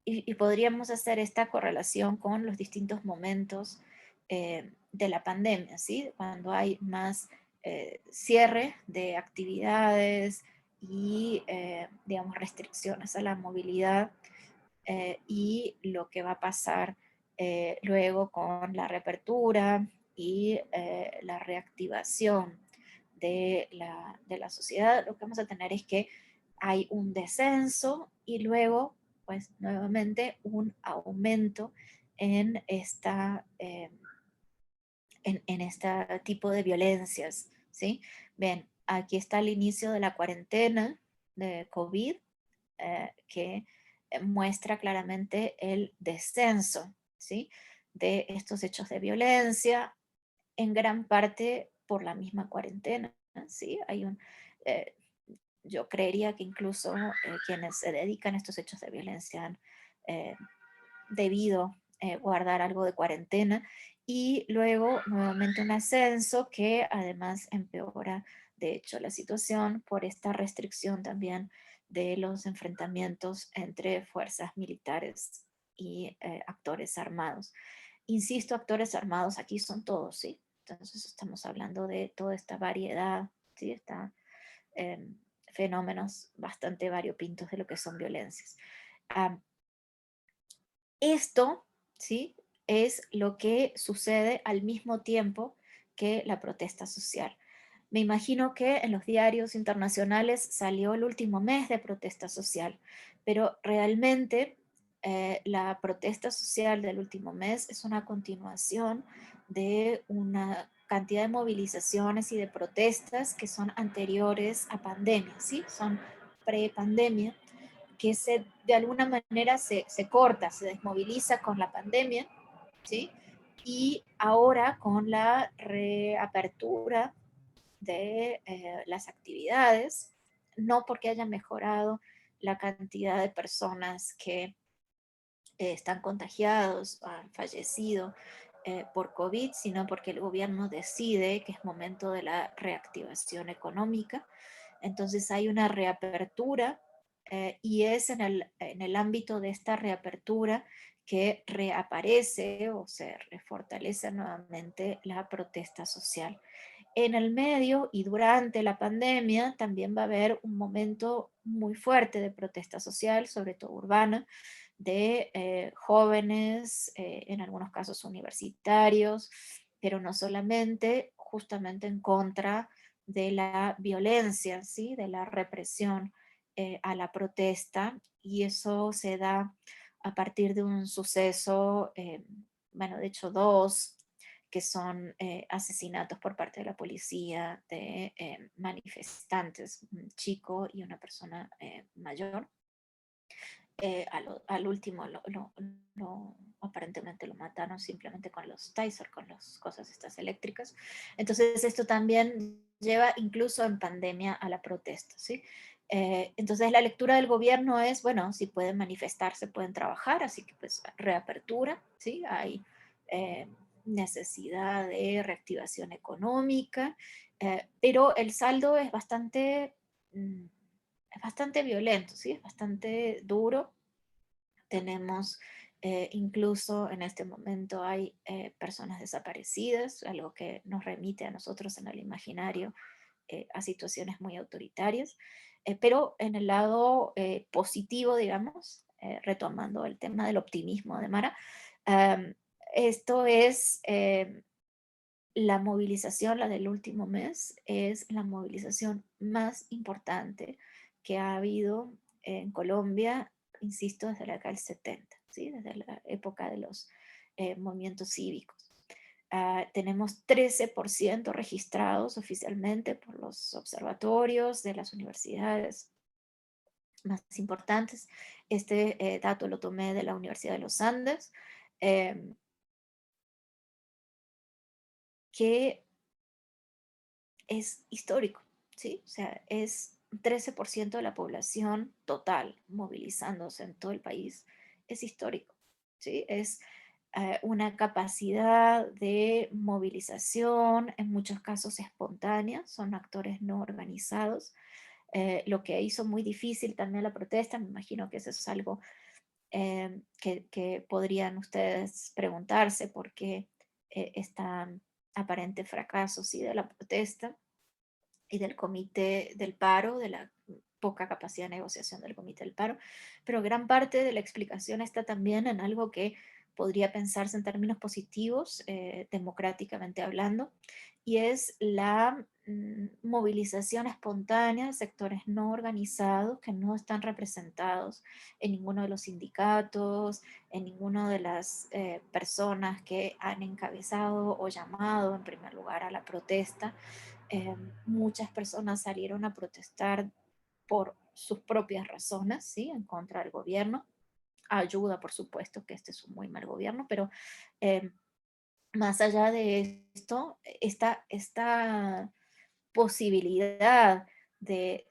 y podríamos hacer esta correlación con los distintos momentos de la pandemia, ¿sí? Cuando hay más cierre de actividades y, digamos, restricciones a la movilidad, y lo que va a pasar luego con la reapertura y la reactivación de la sociedad. Lo que vamos a tener es que hay un descenso y luego, pues nuevamente un aumento en en este tipo de violencias, ¿sí? Ven, aquí está el inicio de la cuarentena de COVID, que muestra claramente el descenso, ¿sí? De estos hechos de violencia, en gran parte por la misma cuarentena, ¿sí? Eh, yo creería que incluso quienes se dedican a estos hechos de violencia han eh, debido guardar algo de cuarentena y luego nuevamente un ascenso que además empeora de hecho la situación por esta restricción también de los enfrentamientos entre fuerzas militares y actores armados. Insisto, actores armados aquí son todos, ¿sí? Entonces estamos hablando de toda esta variedad, ¿sí? Eh, Fenómenos bastante variopintos de lo que son violencias. Ah, esto, ¿sí? Es lo que sucede al mismo tiempo que la protesta social. Me imagino que en los diarios internacionales salió el último mes de protesta social, pero realmente la protesta social del último mes es una continuación de una cantidad de movilizaciones y de protestas que son anteriores a pandemia, ¿sí? Son pre-pandemia que de alguna manera se corta, se desmoviliza con la pandemia, ¿sí? Y ahora con la reapertura de las actividades, no porque haya mejorado la cantidad de personas que están contagiados, han fallecido por COVID, sino porque el gobierno decide que es momento de la reactivación económica. Entonces hay una reapertura y es en en el ámbito de esta reapertura que reaparece o se refortalece nuevamente la protesta social. En el medio y durante la pandemia también va a haber un momento muy fuerte de protesta social, sobre todo urbana, de jóvenes, en algunos casos universitarios, pero no solamente, justamente en contra de la violencia, ¿sí? De la represión a la protesta, y eso se da a partir de un suceso, bueno, de hecho dos, que son asesinatos por parte de la policía de manifestantes, un chico y una persona mayor. Al último aparentemente lo mataron simplemente con los taser, con las cosas estas eléctricas. Entonces esto también lleva incluso en pandemia a la protesta, ¿sí? Entonces la lectura del gobierno es, bueno, si pueden manifestarse, pueden trabajar, así que pues reapertura, ¿sí? Hay necesidad de reactivación económica, pero el saldo mm, es bastante violento, ¿sí? Es bastante duro. Tenemos, incluso en este momento hay personas desaparecidas, algo que nos remite a nosotros en el imaginario a situaciones muy autoritarias. Pero en el lado positivo, digamos, retomando el tema del optimismo de Mara, um, esto es la movilización, la del último mes, es la movilización más importante que ha habido en Colombia, insisto, desde la década del 70, ¿sí? Desde la época de los movimientos cívicos. Tenemos 13% registrados oficialmente por los observatorios de las universidades más importantes. Este dato lo tomé de la Universidad de los Andes, eh, que es histórico, ¿sí? O sea, es 13% de la población total movilizándose en todo el país, es histórico, ¿sí? Es una capacidad de movilización, en muchos casos espontánea, son actores no organizados, lo que hizo muy difícil también la protesta. Me imagino que eso es algo que podrían ustedes preguntarse por qué está aparente fracaso, ¿sí? De la protesta y del comité del paro, de la poca capacidad de negociación del comité del paro, pero gran parte de la explicación está también en algo que podría pensarse en términos positivos, democráticamente hablando, y es la movilización espontánea de sectores no organizados que no están representados en ninguno de los sindicatos, en ninguna de las personas que han encabezado o llamado en primer lugar a la protesta. Muchas personas salieron a protestar por sus propias razones, ¿sí? En contra del gobierno. Ayuda, por supuesto, que este es un muy mal gobierno, pero eh, más allá de esto, esta posibilidad de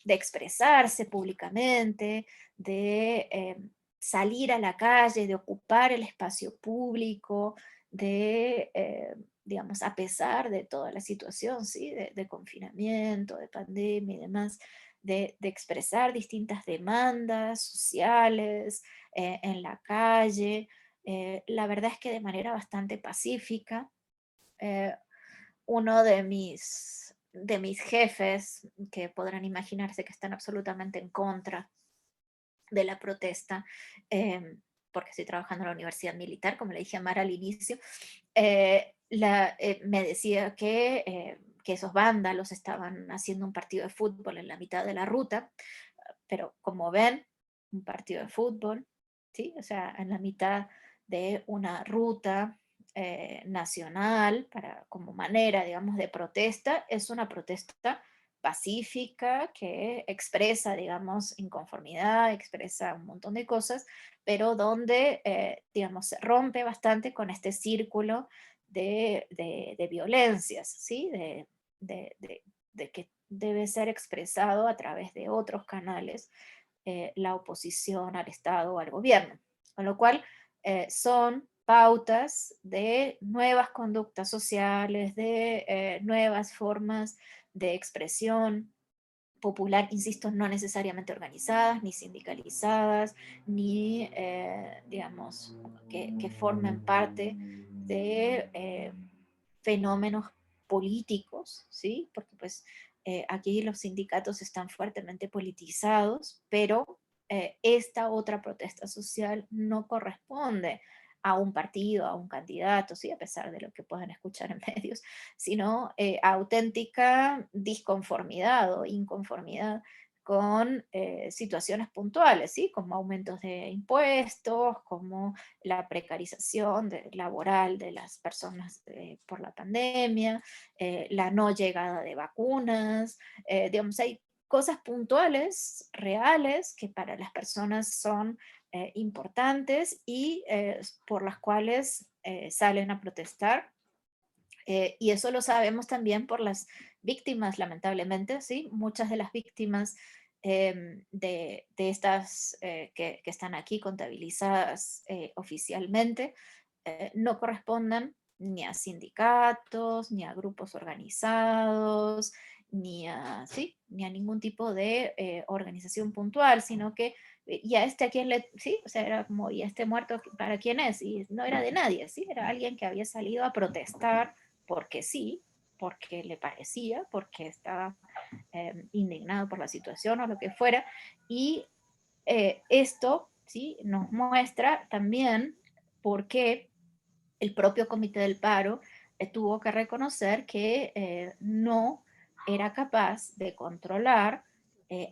expresarse públicamente, de salir a la calle, de ocupar el espacio público, digamos, a pesar de toda la situación, ¿sí? De confinamiento, de pandemia y demás, de expresar distintas demandas sociales en la calle. La verdad es que de manera bastante pacífica. eh, Uno de mis jefes, que podrán imaginarse que están absolutamente en contra de la protesta, porque estoy trabajando en la Universidad Militar, como le dije a Mara al inicio, me decía que esos vándalos estaban haciendo un partido de fútbol en la mitad de la ruta, pero como ven, un partido de fútbol, ¿sí? O sea, en la mitad de una ruta nacional como manera, digamos, de protesta, es una protesta pacífica que expresa, digamos, inconformidad, expresa un montón de cosas, pero donde, digamos, se rompe bastante con este círculo de violencias, ¿sí? De que debe ser expresado a través de otros canales la oposición al Estado o al gobierno. Con lo cual, son pautas de nuevas conductas sociales, de nuevas formas de expresión popular, insisto, no necesariamente organizadas, ni sindicalizadas, ni, digamos, que formen parte de fenómenos políticos, ¿sí? Porque pues aquí los sindicatos están fuertemente politizados, pero esta otra protesta social no corresponde a un partido, a un candidato, ¿sí? A pesar de lo que puedan escuchar en medios, sino a auténtica disconformidad o inconformidad con situaciones puntuales, ¿sí? Como aumentos de impuestos, como la precarización laboral de las personas por la pandemia, la no llegada de vacunas, digamos, hay cosas puntuales, reales, que para las personas son importantes y por las cuales salen a protestar. Y eso lo sabemos también por las víctimas, lamentablemente, ¿sí? Muchas de las víctimas de estas que están aquí contabilizadas oficialmente no corresponden ni a sindicatos, ni a grupos organizados, ni a ningún tipo de organización puntual, sino que y a este a quién sí, o sea, era como, ¿y a este muerto para quién es? Y no era de nadie, sí, era alguien que había salido a protestar porque sí, porque le parecía, porque estaba indignado por la situación o lo que fuera. Y esto, ¿sí? Nos muestra también por qué el propio Comité del Paro tuvo que reconocer que no era capaz de controlar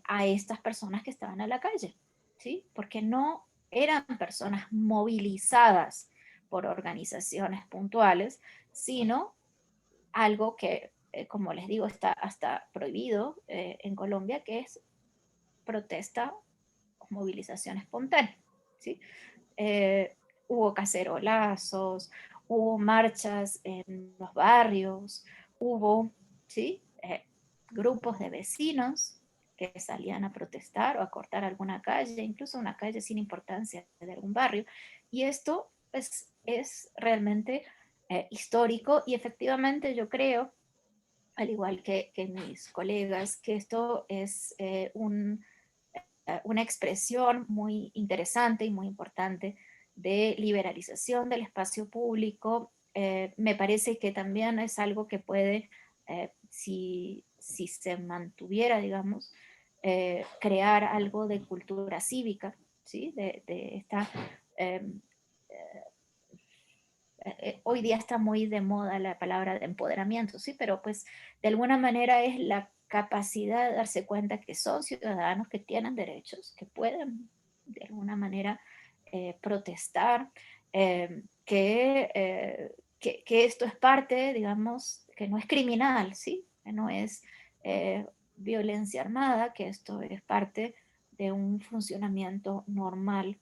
a estas personas que estaban en la calle, ¿sí? Porque no eran personas movilizadas por organizaciones puntuales, sino algo que, como les digo, está hasta prohibido en Colombia, que es protesta o movilización espontánea, ¿sí? Hubo cacerolazos, hubo marchas en los barrios, hubo, ¿sí? Grupos de vecinos que salían a protestar o a cortar alguna calle, incluso una calle sin importancia de algún barrio. Y esto es realmente histórico y efectivamente yo creo, al igual que mis colegas, que esto es una expresión muy interesante y muy importante de liberalización del espacio público. Me parece que también es algo que puede, si se mantuviera, digamos, crear algo de cultura cívica, ¿sí? De esta hoy día está muy de moda la palabra de empoderamiento, ¿sí? Pero pues de alguna manera es la capacidad de darse cuenta que son ciudadanos que tienen derechos, que pueden de alguna manera protestar, que esto es parte, digamos, que no es criminal, ¿sí? Que no es eh, violencia armada, que esto es parte de un funcionamiento normal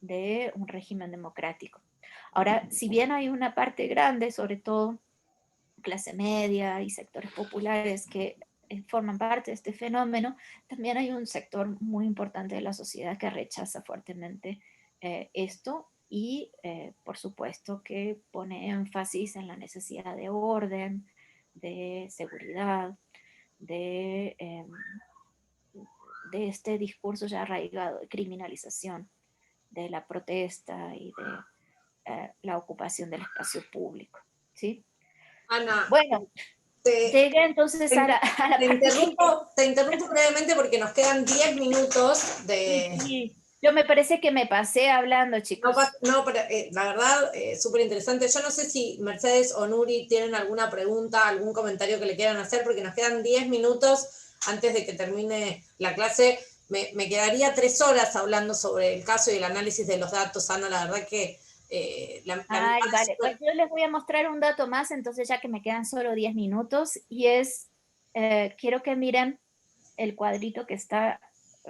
de un régimen democrático. Ahora, si bien hay una parte grande, sobre todo clase media y sectores populares que forman parte de este fenómeno, también hay un sector muy importante de la sociedad que rechaza fuertemente esto y, por supuesto, que pone énfasis en la necesidad de orden, de seguridad, de, de este discurso ya arraigado de criminalización de la protesta y de la ocupación del espacio público, ¿sí? Ana, Bueno, te, llegué entonces a te- a la te parte que interrumpo brevemente porque nos quedan 10 minutos sí, de... sí, yo me parece que me pasé hablando, No, chicos. no, pero, la verdad, súper interesante. Yo no sé si Mercedes o Nuri tienen alguna pregunta, algún comentario que le quieran hacer, porque nos quedan 10 minutos antes de que termine la clase. Me quedaría 3 horas hablando sobre el caso y el análisis de los datos, Ana. La verdad que la Ay, mirada es vale. Bueno, súper... yo les voy a mostrar un dato más, entonces ya que me quedan solo 10 minutos, y es, quiero que miren el cuadrito que está,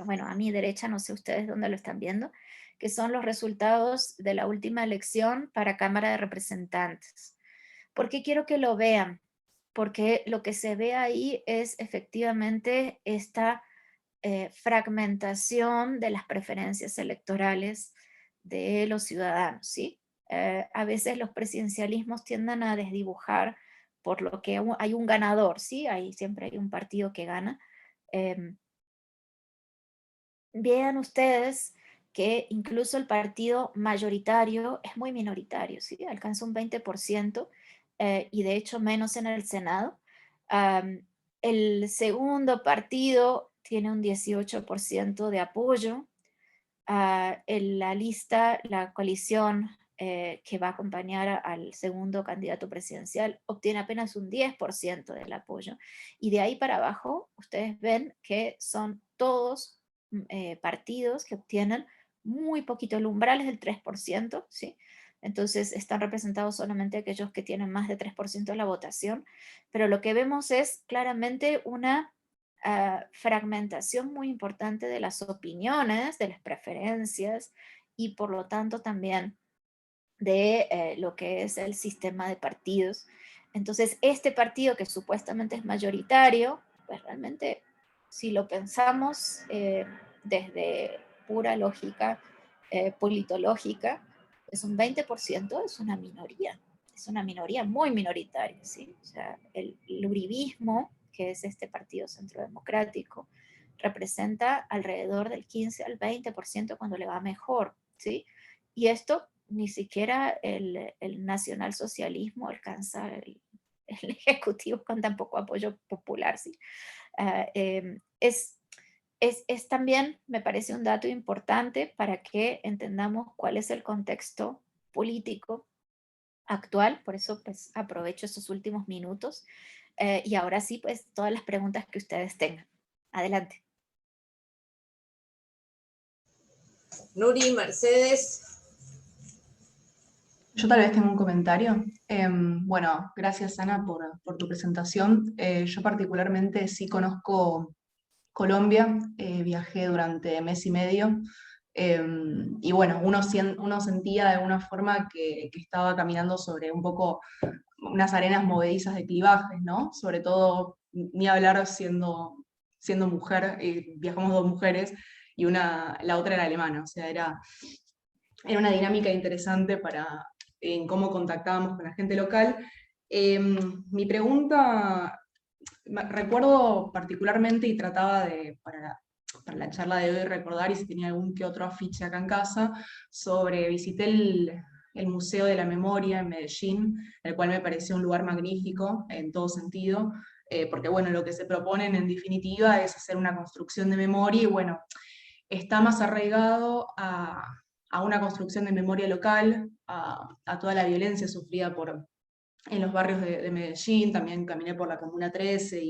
bueno, a mi derecha, no sé ustedes dónde lo están viendo, que son los resultados de la última elección para Cámara de Representantes. ¿Por qué quiero que lo vean? Porque lo que se ve ahí es efectivamente esta fragmentación de las preferencias electorales de los ciudadanos, ¿sí? A veces los presidencialismos tienden a desdibujar por lo que hay un ganador, ¿sí? Ahí siempre hay un partido que gana. Eh, Vean ustedes que incluso el partido mayoritario es muy minoritario, ¿sí? Alcanza un 20% y de hecho menos en el Senado. Am, el segundo partido tiene un 18% de apoyo. En la lista, la coalición que va a acompañar al segundo candidato presidencial obtiene apenas un 10% del apoyo. Y de ahí para abajo, ustedes ven que son todos partidos que obtienen muy poquito, el umbral es del 3%, ¿sí? Entonces están representados solamente aquellos que tienen más de 3% de la votación, pero lo que vemos es claramente una fragmentación muy importante de las opiniones, de las preferencias y por lo tanto también de lo que es el sistema de partidos. Entonces, este partido que supuestamente es mayoritario, pues realmente, si lo pensamos desde pura lógica politológica, es un 20%, es una minoría muy minoritaria, ¿sí? O sea, el uribismo, que es este partido centrodemocrático, representa alrededor del 15 al 20% cuando le va mejor, ¿sí? Y esto ni siquiera el nacionalsocialismo alcanza el ejecutivo con tan poco apoyo popular, ¿sí? Es también, me parece un dato importante para que entendamos cuál es el contexto político actual, por eso pues aprovecho estos últimos minutos y ahora sí pues todas las preguntas que ustedes tengan. Adelante. Nuri, Mercedes. Yo tal vez tengo un comentario. Bueno, gracias Ana por tu presentación. Yo particularmente sí conozco Colombia, viajé durante mes y medio y bueno, uno sentía de alguna forma que estaba caminando sobre un poco unas arenas movedizas de clivajes, ¿no? Sobre todo, ni hablar siendo mujer, viajamos dos mujeres y la otra era alemana, o sea, era una dinámica interesante en cómo contactábamos con la gente local. Mi pregunta, recuerdo particularmente y trataba para la charla de hoy recordar, y si tenía algún que otro afiche acá en casa, visité el Museo de la Memoria en Medellín, el cual me pareció un lugar magnífico en todo sentido, porque bueno, lo que se proponen en definitiva es hacer una construcción de memoria y bueno, está más arraigado a una construcción de memoria local, a toda la violencia sufrida en los barrios de Medellín. También caminé por la Comuna 13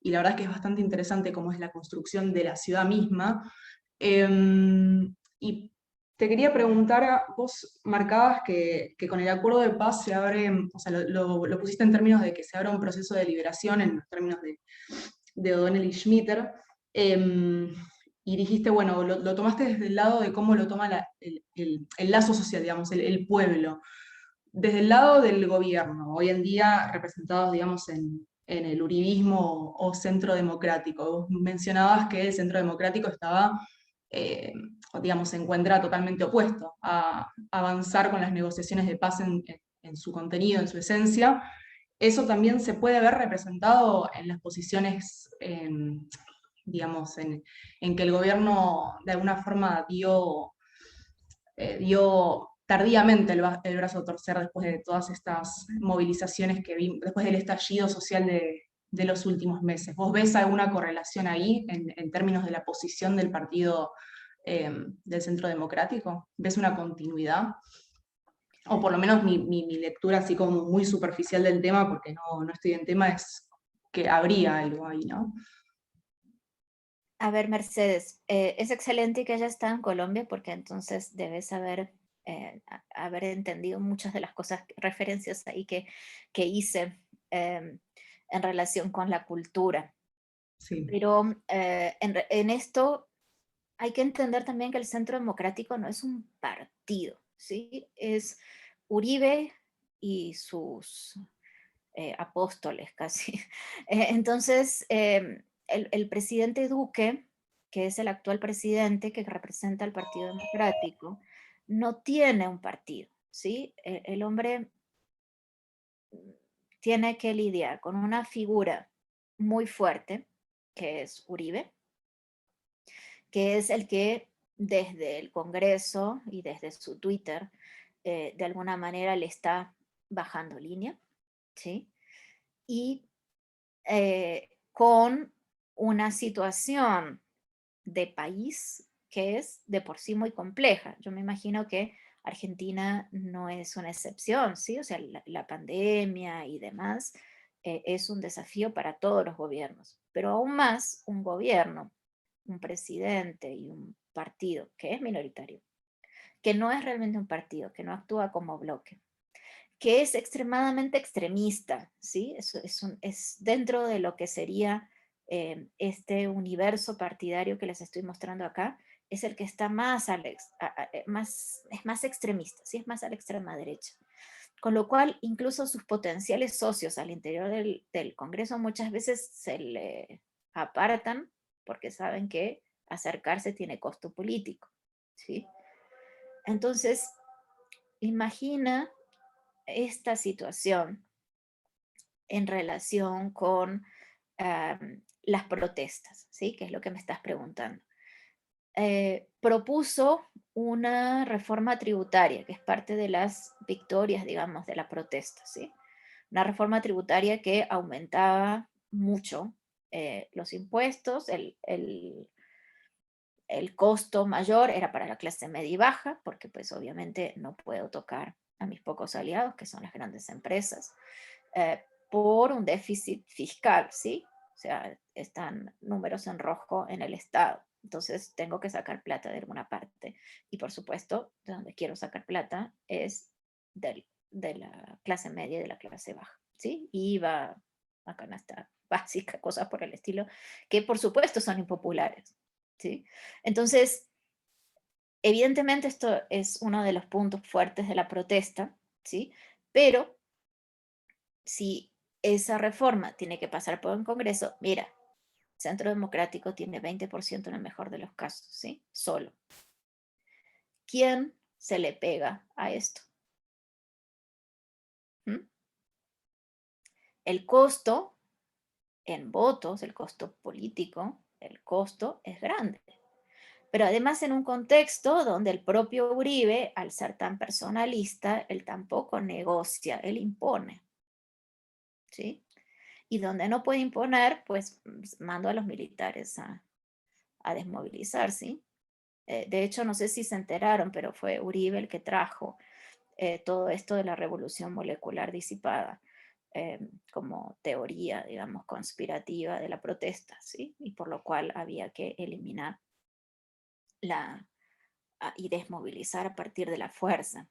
y la verdad es que es bastante interesante cómo es la construcción de la ciudad misma. Y te quería preguntar, vos marcabas que con el acuerdo de paz se abre, o sea, lo pusiste en términos de que se abre un proceso de liberación, en los términos de O'Donnell y Schmitter, y dijiste, bueno, lo tomaste desde el lado de cómo lo toma el lazo social, digamos, el pueblo. Desde el lado del gobierno, hoy en día representados, digamos, en el uribismo o centro democrático. Vos mencionabas que el centro democrático estaba, digamos, se encuentra totalmente opuesto a avanzar con las negociaciones de paz en su contenido, en su esencia. Eso también se puede ver representado en las posiciones, digamos, en que el gobierno de alguna forma dio tardíamente el brazo a torcer después de todas estas movilizaciones que vimos, después del estallido social de los últimos meses. ¿Vos ves alguna correlación ahí en términos de la posición del partido del Centro Democrático? ¿Ves una continuidad? O por lo menos mi lectura así como muy superficial del tema, porque no estoy en tema, es que habría algo ahí, ¿no? A ver, Mercedes, es excelente que ella está en Colombia porque entonces debes haber entendido muchas de las cosas, referencias ahí que hice en relación con la cultura. Sí, Pero en esto hay que entender también que el Centro Democrático no es un partido, ¿sí? Es Uribe y sus apóstoles casi. Entonces, el presidente Duque, que es el actual presidente que representa al Partido Democrático, no tiene un partido, ¿sí? El hombre tiene que lidiar con una figura muy fuerte, que es Uribe, que es el que desde el Congreso y desde su Twitter, de alguna manera le está bajando línea, ¿sí? Y con una situación de país que es de por sí muy compleja. Yo me imagino que Argentina no es una excepción, ¿sí? O sea, la pandemia y demás es un desafío para todos los gobiernos, pero aún más un gobierno, un presidente y un partido que es minoritario, que no es realmente un partido, que no actúa como bloque, que es extremadamente extremista, ¿sí? Es dentro de lo que sería este universo partidario que les estoy mostrando acá, es el que está más, es más extremista, ¿sí? Es más a la extrema derecha. Con lo cual, incluso sus potenciales socios al interior del Congreso muchas veces se le apartan porque saben que acercarse tiene costo político, ¿sí? Entonces, imagina esta situación en relación con las protestas, ¿sí? Que es lo que me estás preguntando. Propuso una reforma tributaria, que es parte de las victorias, digamos, de la protesta, ¿sí? Una reforma tributaria que aumentaba mucho los impuestos, el costo mayor era para la clase media y baja, porque pues obviamente no puedo tocar a mis pocos aliados, que son las grandes empresas, por un déficit fiscal, ¿sí? O sea, están números en rojo en el Estado. Entonces tengo que sacar plata de alguna parte. Y por supuesto, de donde quiero sacar plata es de la clase media y de la clase baja, ¿sí? IVA, a canasta básica, cosas por el estilo, que por supuesto son impopulares, ¿sí? Entonces, evidentemente esto es uno de los puntos fuertes de la protesta, ¿sí? Pero si esa reforma tiene que pasar por un Congreso, mira, Centro Democrático tiene 20% en el mejor de los casos, ¿sí? Solo. ¿Quién se le pega a esto? ¿Mm? El costo en votos, el costo político, el costo es grande. Pero además en un contexto donde el propio Uribe, al ser tan personalista, él tampoco negocia, él impone, ¿sí? Y donde no puede imponer, pues mando a los militares a desmovilizar, ¿sí? De hecho, no sé si se enteraron, pero fue Uribe el que trajo todo esto de la revolución molecular disipada eh, como teoría, digamos, conspirativa de la protesta, ¿sí? Y por lo cual había que eliminar y desmovilizar a partir de la fuerza.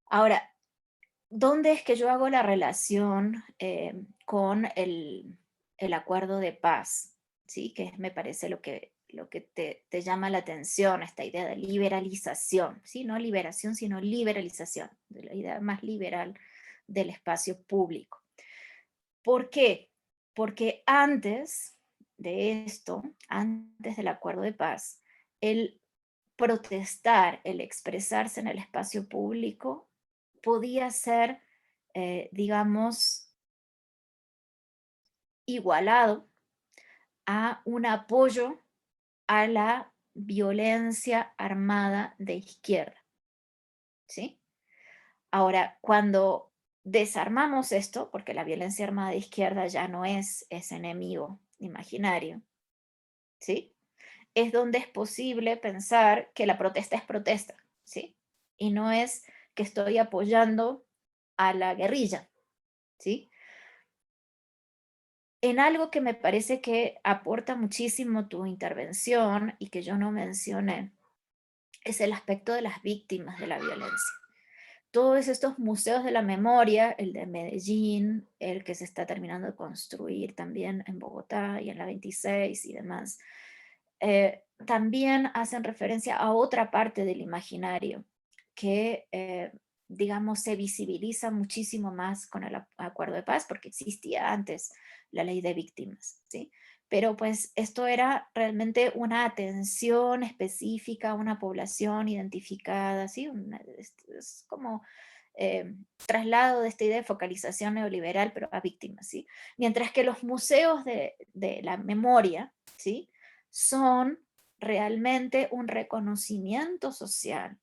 Ahora, ¿dónde es que yo hago la relación con el acuerdo de paz? ¿Sí? Que me parece lo que te llama la atención, esta idea de liberalización, ¿sí? No liberación, sino liberalización, de la idea más liberal del espacio público. ¿Por qué? Porque antes de esto, antes del acuerdo de paz, el protestar, el expresarse en el espacio público podía ser, digamos, igualado a un apoyo a la violencia armada de izquierda, ¿sí? Ahora, cuando desarmamos esto, porque la violencia armada de izquierda ya no es ese enemigo imaginario, ¿sí? Es donde es posible pensar que la protesta es protesta, ¿sí? Y no es que estoy apoyando a la guerrilla, ¿sí? En algo que me parece que aporta muchísimo tu intervención y que yo no mencioné, es el aspecto de las víctimas de la violencia. Todos estos museos de la memoria, el de Medellín, el que se está terminando de construir también en Bogotá y en la 26 y demás, también hacen referencia a otra parte del imaginario que, digamos, se visibiliza muchísimo más con el acuerdo de paz, porque existía antes la ley de víctimas, ¿sí? Pero pues esto era realmente una atención específica a una población identificada, ¿sí? Es como traslado de esta idea de focalización neoliberal, pero a víctimas, ¿sí? Mientras que los museos de la memoria, ¿sí? Son realmente un reconocimiento social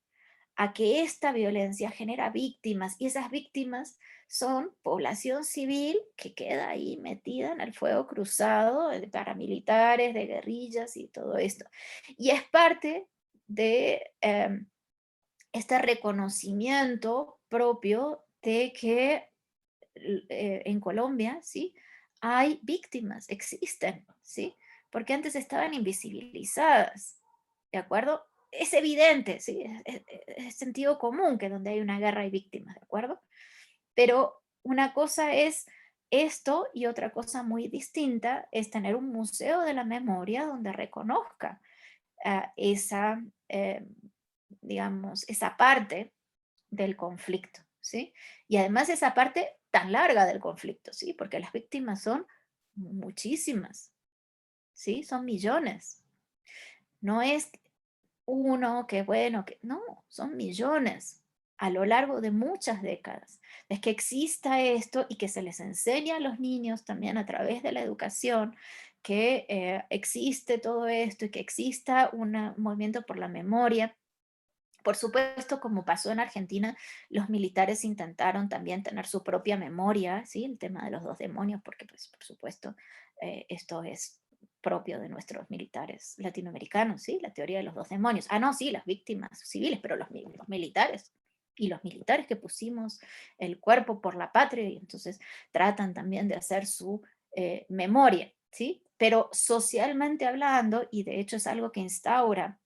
a que esta violencia genera víctimas y esas víctimas son población civil que queda ahí metida en el fuego cruzado de paramilitares, de guerrillas y todo esto. Y es parte de este reconocimiento propio de que en Colombia, ¿sí? Hay víctimas, existen, ¿sí? Porque antes estaban invisibilizadas, ¿de acuerdo? Es evidente, ¿sí? Es sentido común que donde hay una guerra hay víctimas, ¿de acuerdo? Pero una cosa es esto y otra cosa muy distinta es tener un museo de la memoria donde reconozca esa, digamos, esa parte del conflicto, ¿sí? Y además esa parte tan larga del conflicto, ¿sí? Porque las víctimas son muchísimas, ¿sí? Son millones. No es uno que bueno, que no, son millones a lo largo de muchas décadas. Es que exista esto y que se les enseñe a los niños también a través de la educación que existe todo esto y que exista un movimiento por la memoria. Por supuesto, como pasó en Argentina, los militares intentaron también tener su propia memoria, ¿sí? El tema de los dos demonios, porque pues, por supuesto esto es propio de nuestros militares latinoamericanos, ¿sí? La teoría de los dos demonios. Ah, no, sí, las víctimas civiles, pero los militares. Y los militares que pusimos el cuerpo por la patria y entonces tratan también de hacer su memoria, ¿sí? Pero socialmente hablando, y de hecho es algo que instaura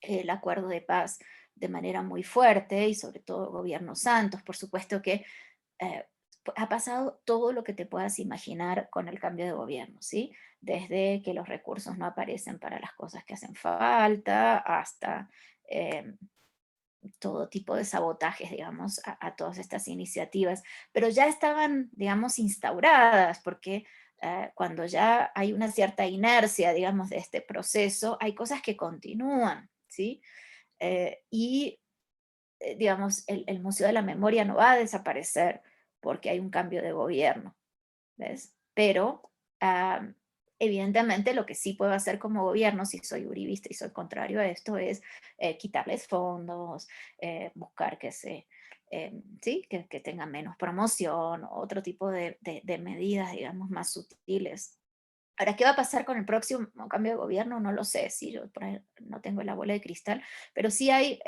el acuerdo de paz de manera muy fuerte y sobre todo gobiernos Santos, por supuesto que eh, ha pasado todo lo que te puedas imaginar con el cambio de gobierno, ¿sí? Desde que los recursos no aparecen para las cosas que hacen falta hasta eh, todo tipo de sabotajes, digamos, a todas estas iniciativas, pero ya estaban, digamos, instauradas porque cuando ya hay una cierta inercia, digamos, de este proceso, hay cosas que continúan, ¿sí? Y, digamos, el Museo de la Memoria no va a desaparecer porque hay un cambio de gobierno, ¿ves? Pero, evidentemente, lo que sí puedo hacer como gobierno, si soy uribista y soy contrario a esto, es quitarles fondos, buscar que sí, que tengan menos promoción, otro tipo de medidas, digamos, más sutiles Ahora, ¿qué va a pasar con el próximo cambio de gobierno? No lo sé, sí, yo por ahí no tengo la bola de cristal, pero sí hay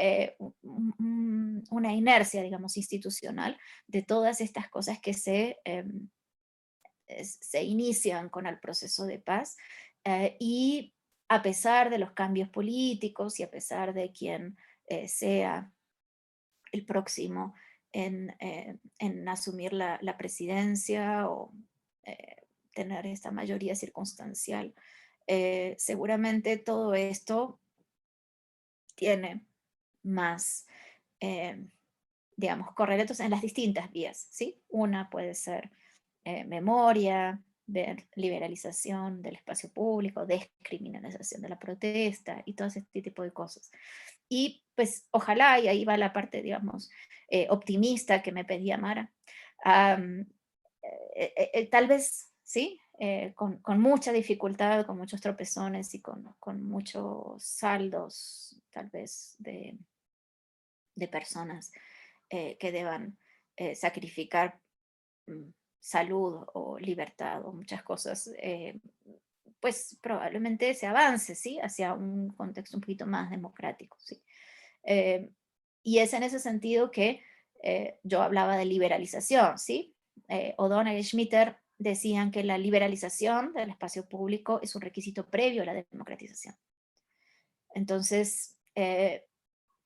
una inercia, digamos, institucional de todas estas cosas que se inician con el proceso de paz, y a pesar de los cambios políticos y a pesar de quien sea el próximo en asumir la presidencia o tener esta mayoría circunstancial, seguramente todo esto tiene más, eh, digamos, correlatos en las distintas vías, ¿sí? Una puede ser memoria, ver liberalización del espacio público, descriminalización de la protesta y todo ese tipo de cosas. Y pues ojalá, y ahí va la parte, digamos, optimista que me pedía Mara, am, tal vez, ¿sí? Con mucha dificultad, con muchos tropezones y con muchos saldos, tal vez, de personas que deban sacrificar mm, salud o libertad o muchas cosas, pues probablemente se avance, ¿sí? Hacia un contexto un poquito más democrático, ¿sí? Eh, y es en ese sentido que yo hablaba de liberalización, ¿sí? O'Donnell y Schmitter decían que la liberalización del espacio público es un requisito previo a la democratización. Entonces,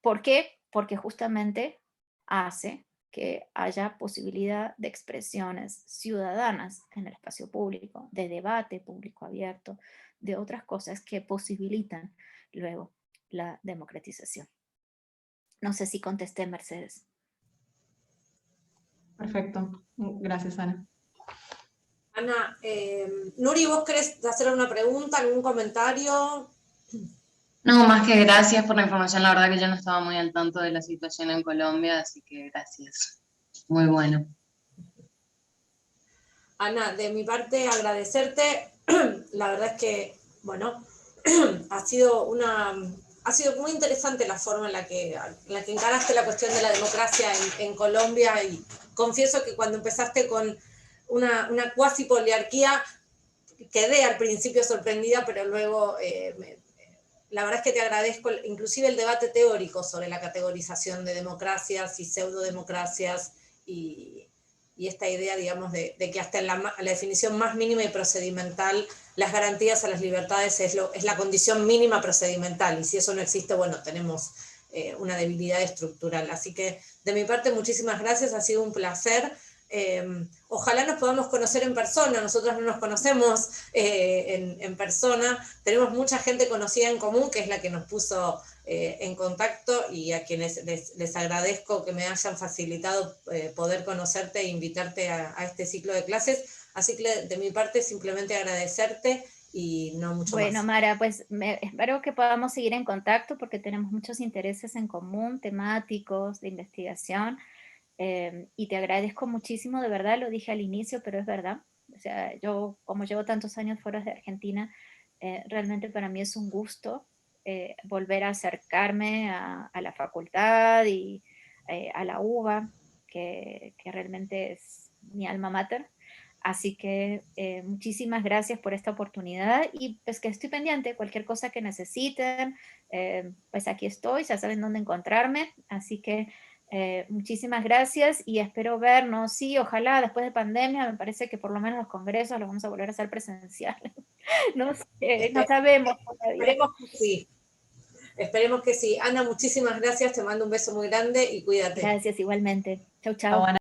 ¿por qué? Porque justamente hace que haya posibilidad de expresiones ciudadanas en el espacio público, de debate público abierto, de otras cosas que posibilitan luego la democratización. No sé si contesté, Mercedes. Perfecto. Gracias, Ana. Ana, Nuri, ¿vos querés hacer una pregunta, algún comentario? No, más que gracias por la información, la verdad que yo no estaba muy al tanto de la situación en Colombia, así que gracias. Muy bueno. Ana, de mi parte agradecerte. La verdad es que, bueno, ha sido muy interesante la forma en la que encaraste la cuestión de la democracia en Colombia, y confieso que cuando empezaste con una cuasi poliarquía quedé al principio sorprendida, pero luego la verdad es que te agradezco inclusive el debate teórico sobre la categorización de democracias y pseudodemocracias, y esta idea, digamos, de que hasta en la definición más mínima y procedimental, las garantías a las libertades es la condición mínima procedimental, y si eso no existe, bueno, tenemos una debilidad estructural. Así que de mi parte, muchísimas gracias, ha sido un placer. Ojalá nos podamos conocer en persona. Nosotros no nos conocemos en persona, tenemos mucha gente conocida en común, que es la que nos puso en contacto, y a quienes les agradezco que me hayan facilitado poder conocerte e invitarte a este ciclo de clases. Así que de mi parte simplemente agradecerte y no mucho más. Bueno, Mara, pues espero que podamos seguir en contacto porque tenemos muchos intereses en común, temáticos, de investigación. Y te agradezco muchísimo, de verdad, lo dije al inicio, pero es verdad. O sea, yo como llevo tantos años fuera de Argentina, realmente para mí es un gusto volver a acercarme a la facultad y a la UBA, que realmente es mi alma mater. Así que muchísimas gracias por esta oportunidad y pues que estoy pendiente, cualquier cosa que necesiten, pues aquí estoy, ya saben dónde encontrarme. Así que muchísimas gracias y espero vernos, sí, ojalá después de pandemia, me parece que por lo menos los congresos los vamos a volver a hacer presenciales. No sé, no sabemos todavía. Esperemos que sí. Esperemos que sí. Ana, muchísimas gracias, te mando un beso muy grande y cuídate. Gracias igualmente. Chau, chau. Chao, Ana.